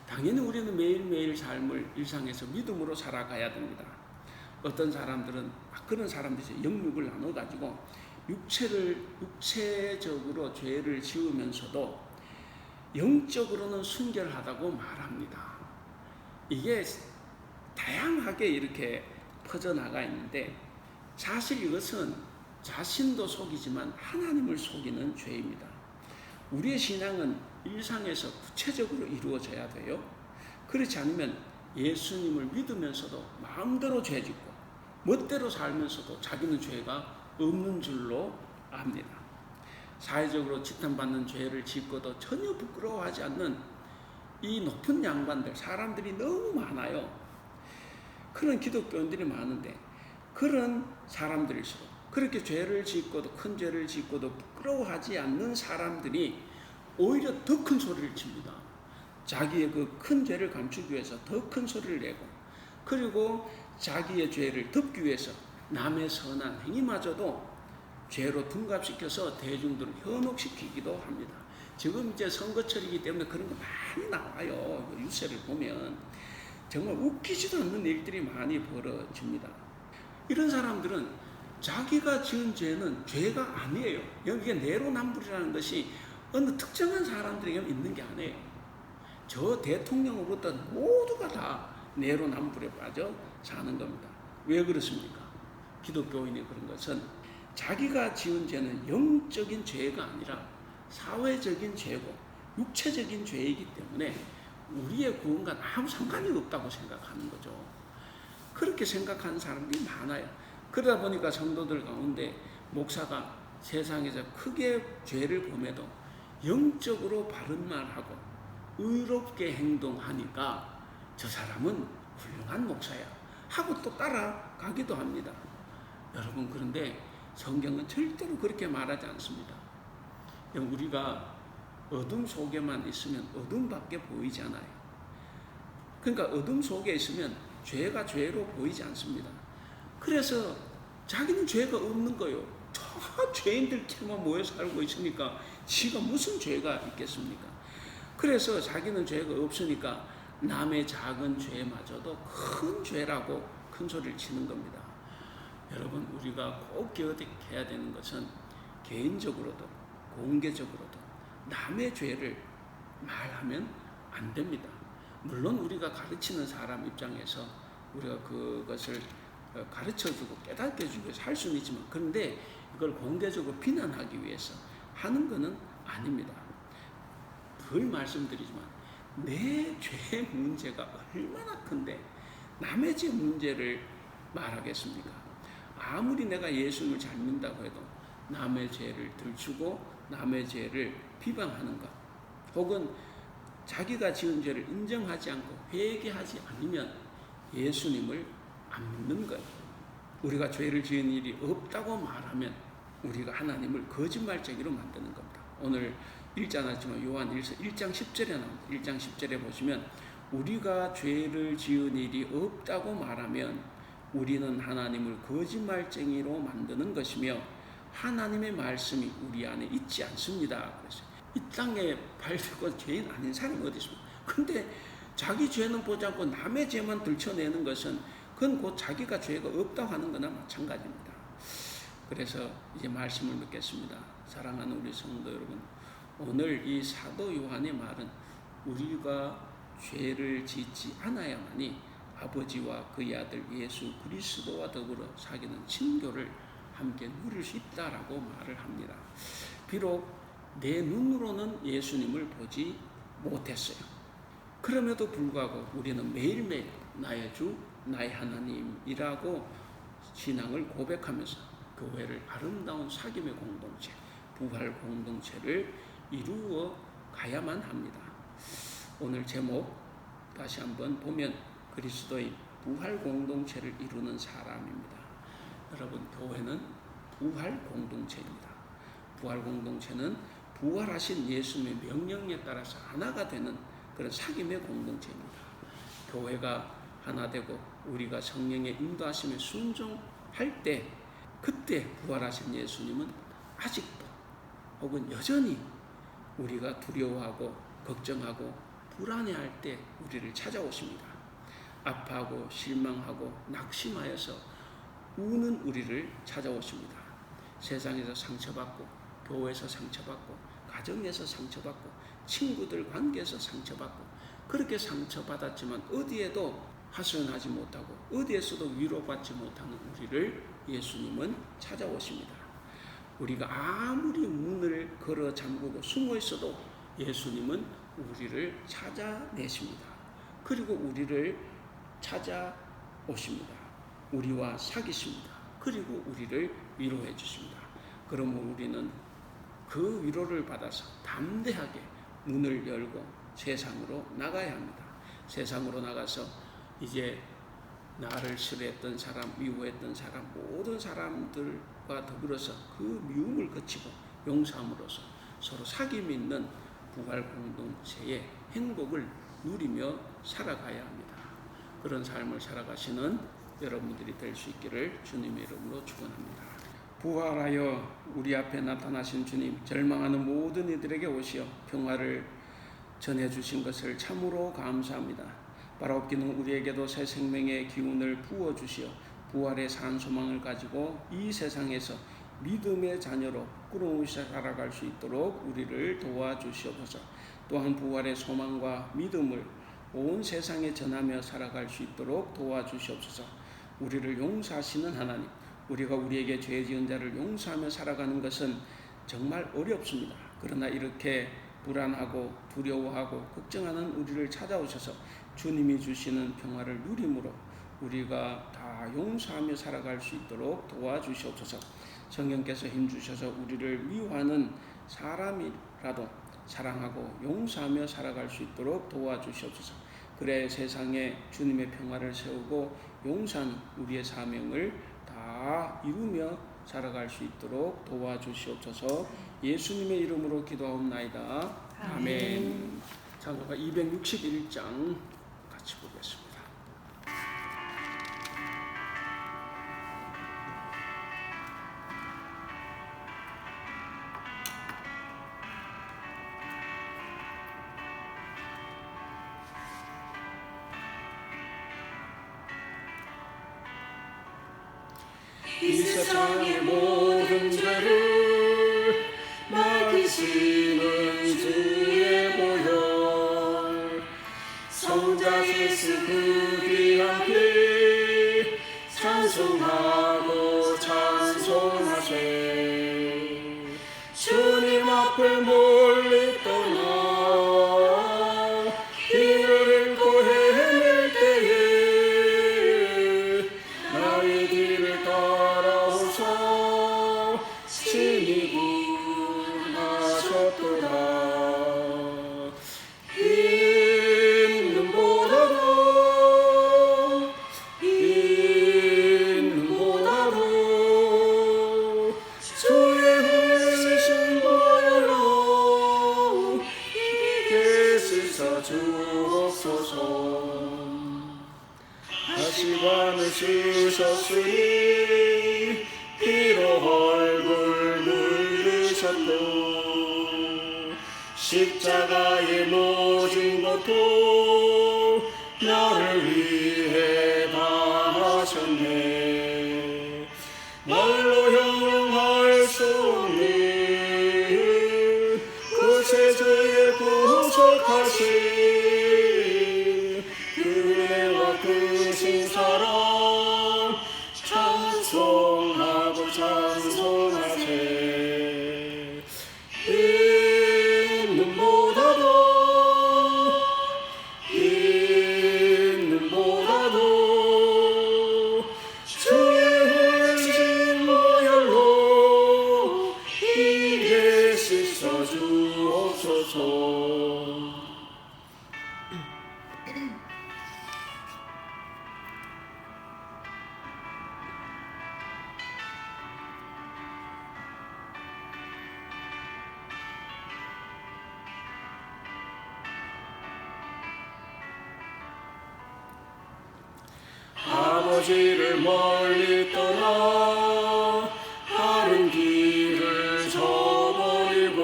당연히 우리는 매일매일 삶을 일상에서 믿음으로 살아가야 됩니다. 어떤 사람들은 그런 사람들이 영육을 나눠가지고 육체적으로 죄를 지으면서도 영적으로는 순결하다고 말합니다. 이게 다양하게 이렇게 퍼져나가 있는데 사실 이것은 자신도 속이지만 하나님을 속이는 죄입니다. 우리의 신앙은 일상에서 구체적으로 이루어져야 돼요. 그렇지 않으면 예수님을 믿으면서도 마음대로 죄 짓고 멋대로 살면서도 자기는 죄가 없는 줄로 압니다. 사회적으로 지탄받는 죄를 짓고도 전혀 부끄러워하지 않는 이 높은 양반들, 사람들이 너무 많아요. 그런 기독교인들이 많은데 그런 사람들일수록 그렇게 죄를 짓고도 큰 죄를 짓고도 부끄러워하지 않는 사람들이 오히려 더 큰 소리를 칩니다. 자기의 그 큰 죄를 감추기 위해서 더 큰 소리를 내고 그리고 자기의 죄를 덮기 위해서 남의 선한 행위마저도 죄로 둔갑시켜서 대중들을 현혹시키기도 합니다. 지금 이제 선거철이기 때문에 그런 거 많이 나와요. 뉴스를 보면 정말 웃기지도 않는 일들이 많이 벌어집니다. 이런 사람들은 자기가 지은 죄는 죄가 아니에요. 여기에 내로남불이라는 것이 어느 특정한 사람들에게 있는 게 아니에요. 저 대통령으로부터 모두가 다 내로남불에 빠져 사는 겁니다. 왜 그렇습니까? 기독교인이 그런 것은 자기가 지은 죄는 영적인 죄가 아니라 사회적인 죄고 육체적인 죄이기 때문에 우리의 구원과 아무 상관이 없다고 생각하는 거죠. 그렇게 생각하는 사람들이 많아요. 그러다 보니까 성도들 가운데 목사가 세상에서 크게 죄를 범해도 영적으로 바른 말하고 의롭게 행동하니까 저 사람은 훌륭한 목사야 하고 또 따라가기도 합니다. 여러분, 그런데 성경은 절대로 그렇게 말하지 않습니다. 우리가 어둠 속에만 있으면 어둠밖에 보이지 않아요. 그러니까 어둠 속에 있으면 죄가 죄로 보이지 않습니다. 그래서 자기는 죄가 없는 거예요. 저 죄인들끼리만 모여 살고 있으니까 지가 무슨 죄가 있겠습니까? 그래서 자기는 죄가 없으니까 남의 작은 죄마저도 큰 죄라고 큰 소리를 치는 겁니다. 여러분, 우리가 꼭 기억해야 되는 것은 개인적으로도 공개적으로도 남의 죄를 말하면 안 됩니다. 물론 우리가 가르치는 사람 입장에서 우리가 그것을 가르쳐주고 깨닫게해주고 할 수는 있지만, 그런데 이걸 공개적으로 비난하기 위해서 하는 것은 아닙니다. 늘 말씀드리지만 내 죄 문제가 얼마나 큰데 남의 죄 문제를 말하겠습니까? 아무리 내가 예수님을 잘 믿는다고 해도 남의 죄를 들추고 남의 죄를 비방하는 것, 혹은 자기가 지은 죄를 인정하지 않고 회개하지 않으면 예수님을 안 믿는 거예요. 우리가 죄를 지은 일이 없다고 말하면 우리가 하나님을 거짓말쟁이로 만드는 겁니다. 오늘 읽지 않았지만 요한 1장 10절에 나옵니다. 1장 10절에 보시면 우리가 죄를 지은 일이 없다고 말하면 우리는 하나님을 거짓말쟁이로 만드는 것이며 하나님의 말씀이 우리 안에 있지 않습니다. 그래서 이 땅에 발들고 죄인 아닌 사람이 어디 있습니까? 근데 자기 죄는 보지 않고 남의 죄만 들춰내는 것은 그건 곧 자기가 죄가 없다고 하는 거나 마찬가지입니다. 그래서 이제 말씀을 맺겠습니다. 사랑하는 우리 성도 여러분, 오늘 이 사도 요한의 말은 우리가 죄를 짓지 않아야만이 아버지와 그의 아들 예수 그리스도와 더불어 사귀는 친교를 함께 누릴 수 있다라고 말을 합니다. 비록 내 눈으로는 예수님을 보지 못했어요. 그럼에도 불구하고 우리는 매일매일 나의 주, 나의 하나님이라고 신앙을 고백하면서 교회를 아름다운 사귐의 공동체, 부활 공동체를 이루어 가야만 합니다. 오늘 제목 다시 한번 보면 그리스도의 부활 공동체를 이루는 사람입니다. 여러분, 교회는 부활 공동체입니다. 부활 공동체는 부활하신 예수님의 명령에 따라서 하나가 되는 그런 사귐의 공동체입니다. 교회가 하나 되고 우리가 성령의 인도하심에 순종할 때, 그때 부활하신 예수님은 아직도 혹은 여전히 우리가 두려워하고 걱정하고 불안해할 때 우리를 찾아오십니다. 아파하고 실망하고 낙심하여서 우는 우리를 찾아오십니다. 세상에서 상처받고 교회에서 상처받고 가정에서 상처받고 친구들 관계에서 상처받고 그렇게 상처받았지만 어디에도 하소연하지 못하고 어디에서도 위로받지 못하는 우리를 예수님은 찾아오십니다. 우리가 아무리 문을 걸어 잠그고 숨어 있어도 예수님은 우리를 찾아내십니다. 그리고 우리를 찾아오십니다. 우리와 사귀십니다. 그리고 우리를 위로해 주십니다. 그러면 우리는 그 위로를 받아서 담대하게 문을 열고 세상으로 나가야 합니다. 세상으로 나가서 이제 나를 싫어했던 사람, 미워했던 사람, 모든 사람들과 더불어서 그 미움을 거치고 용서함으로써 서로 사귐 있는 부활 공동체의 행복을 누리며 살아가야 합니다. 그런 삶을 살아가시는 여러분들이 될 수 있기를 주님의 이름으로 축원합니다. 부활하여 우리 앞에 나타나신 주님, 절망하는 모든 이들에게 오시어 평화를 전해주신 것을 참으로 감사합니다. 바라옵기는 우리에게도 새 생명의 기운을 부어주시어 부활의 산 소망을 가지고 이 세상에서 믿음의 자녀로 꾸름없이 살아갈 수 있도록 우리를 도와주시옵소서. 또한 부활의 소망과 믿음을 온 세상에 전하며 살아갈 수 있도록 도와주시옵소서. 우리를 용서하시는 하나님, 우리가 우리에게 죄 지은 자를 용서하며 살아가는 것은 정말 어렵습니다. 그러나 이렇게 불안하고 두려워하고 걱정하는 우리를 찾아오셔서 주님이 주시는 평화를 누림으로 우리가 다 용서하며 살아갈 수 있도록 도와주시옵소서. 성령께서 힘주셔서 우리를 미워하는 사람이라도 사랑하고 용서하며 살아갈 수 있도록 도와주시옵소서. 그래 세상에 주님의 평화를 세우고 용서하는 우리의 사명을 다 이루며 살아갈 수 있도록 도와주시옵소서. 예수님의 이름으로 기도하옵나이다. 아멘. 장로가 261장 같이 보겠습니다. 이 세상의 모든 죄를 맡기시는 주의 보혈, 성자 예수 그 귀한 피 찬송하고 찬송하세. 주님 앞을 멀리 떠나 길을 잃고 헤맬 때에 나의 길을 따라오사 친히 구하셨도다. 주의 흘리신 보혈로 이게 쓰사 주옵소서. 가시관을 쓰셨으니 피로 얼굴 물드셨도 십자가에 모진 것도 나를 위해 당하셨네. 말로 형용할 수 없는 그 세주의 구속하신 그 은혜와 크신 사랑 찬송하고 찬송하세. 있는보다도 주의 흘리신 보혈로 이게 씻어 주옵소서. 아버지를 멀리 떠나 다른 길을 저버리고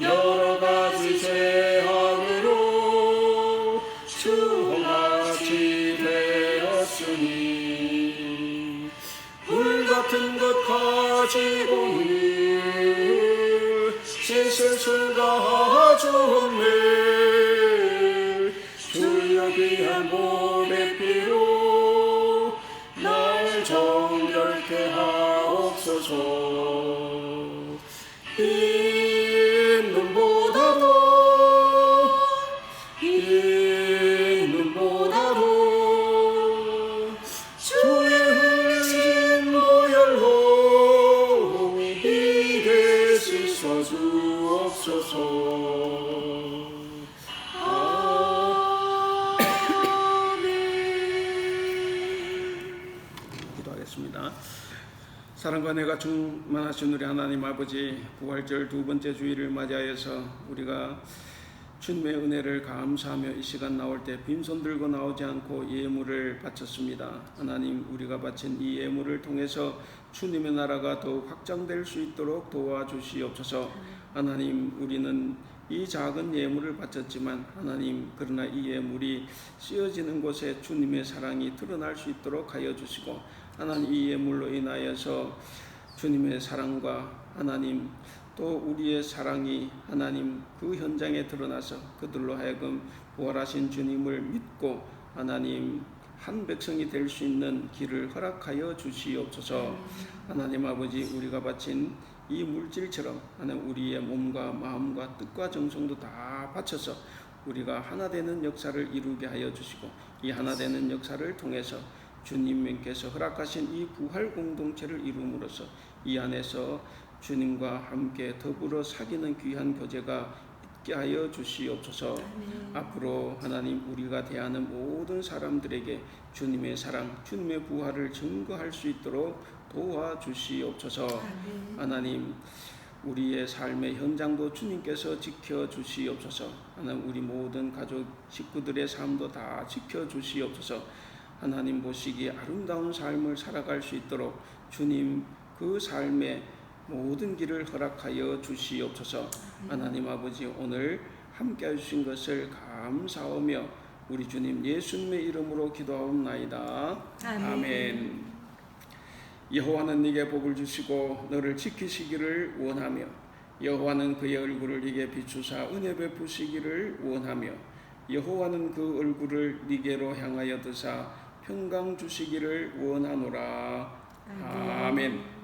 여러 가지 죄악 주옵네. 주여 귀한 몸의 피로 날 정결케 하옵소서. 흰 눈보다도 주의 흘리신 보혈로 이게 씻어 주옵소서. 기도하겠습니다. 사랑과 내가 충만하신 우리 하나님 아버지, 부활절 두 번째 주일을 맞이하여서 우리가 주님의 은혜를 감사하며 이 시간 나올 때 빈손 들고 나오지 않고 예물을 바쳤습니다. 하나님, 우리가 바친 이 예물을 통해서 주님의 나라가 더욱 확장될 수 있도록 도와주시옵소서. 하나님, 우리는 이 작은 예물을 바쳤지만 하나님, 그러나 이 예물이 쓰여지는 곳에 주님의 사랑이 드러날 수 있도록 하여 주시고, 하나님, 이 예물로 인하여서 주님의 사랑과 하나님 또 우리의 사랑이 하나님 그 현장에 드러나서 그들로 하여금 부활하신 주님을 믿고 하나님 한 백성이 될 수 있는 길을 허락하여 주시옵소서. 하나님 아버지, 우리가 바친 이 물질처럼 하나님 우리의 몸과 마음과 뜻과 정성도 다 바쳐서 우리가 하나 되는 역사를 이루게 하여 주시고, 이 하나 되는 역사를 통해서 주님께서 허락하신 이 부활 공동체를 이룸으로써 이 안에서 주님과 함께 더불어 사귀는 귀한 교제가 있게 하여 주시옵소서. 앞으로 하나님, 우리가 대하는 모든 사람들에게 주님의 사랑, 주님의 부활을 증거할 수 있도록 도와주시옵소서. 하나님, 우리의 삶의 현장도 주님께서 지켜주시옵소서. 하나님, 우리 모든 가족 식구들의 삶도 다 지켜주시옵소서. 하나님 보시기에 아름다운 삶을 살아갈 수 있도록 주님 그 삶의 모든 길을 허락하여 주시옵소서. 하나님 아버지, 오늘 함께 해주신 것을 감사하며 우리 주님 예수님의 이름으로 기도하옵나이다. 아멘. 여호와는 네게 복을 주시고 너를 지키시기를 원하며, 여호와는 그의 얼굴을 네게 비추사 은혜 베푸시기를 원하며, 여호와는 그 얼굴을 네게로 향하여 드사 평강 주시기를 원하노라. 아멘.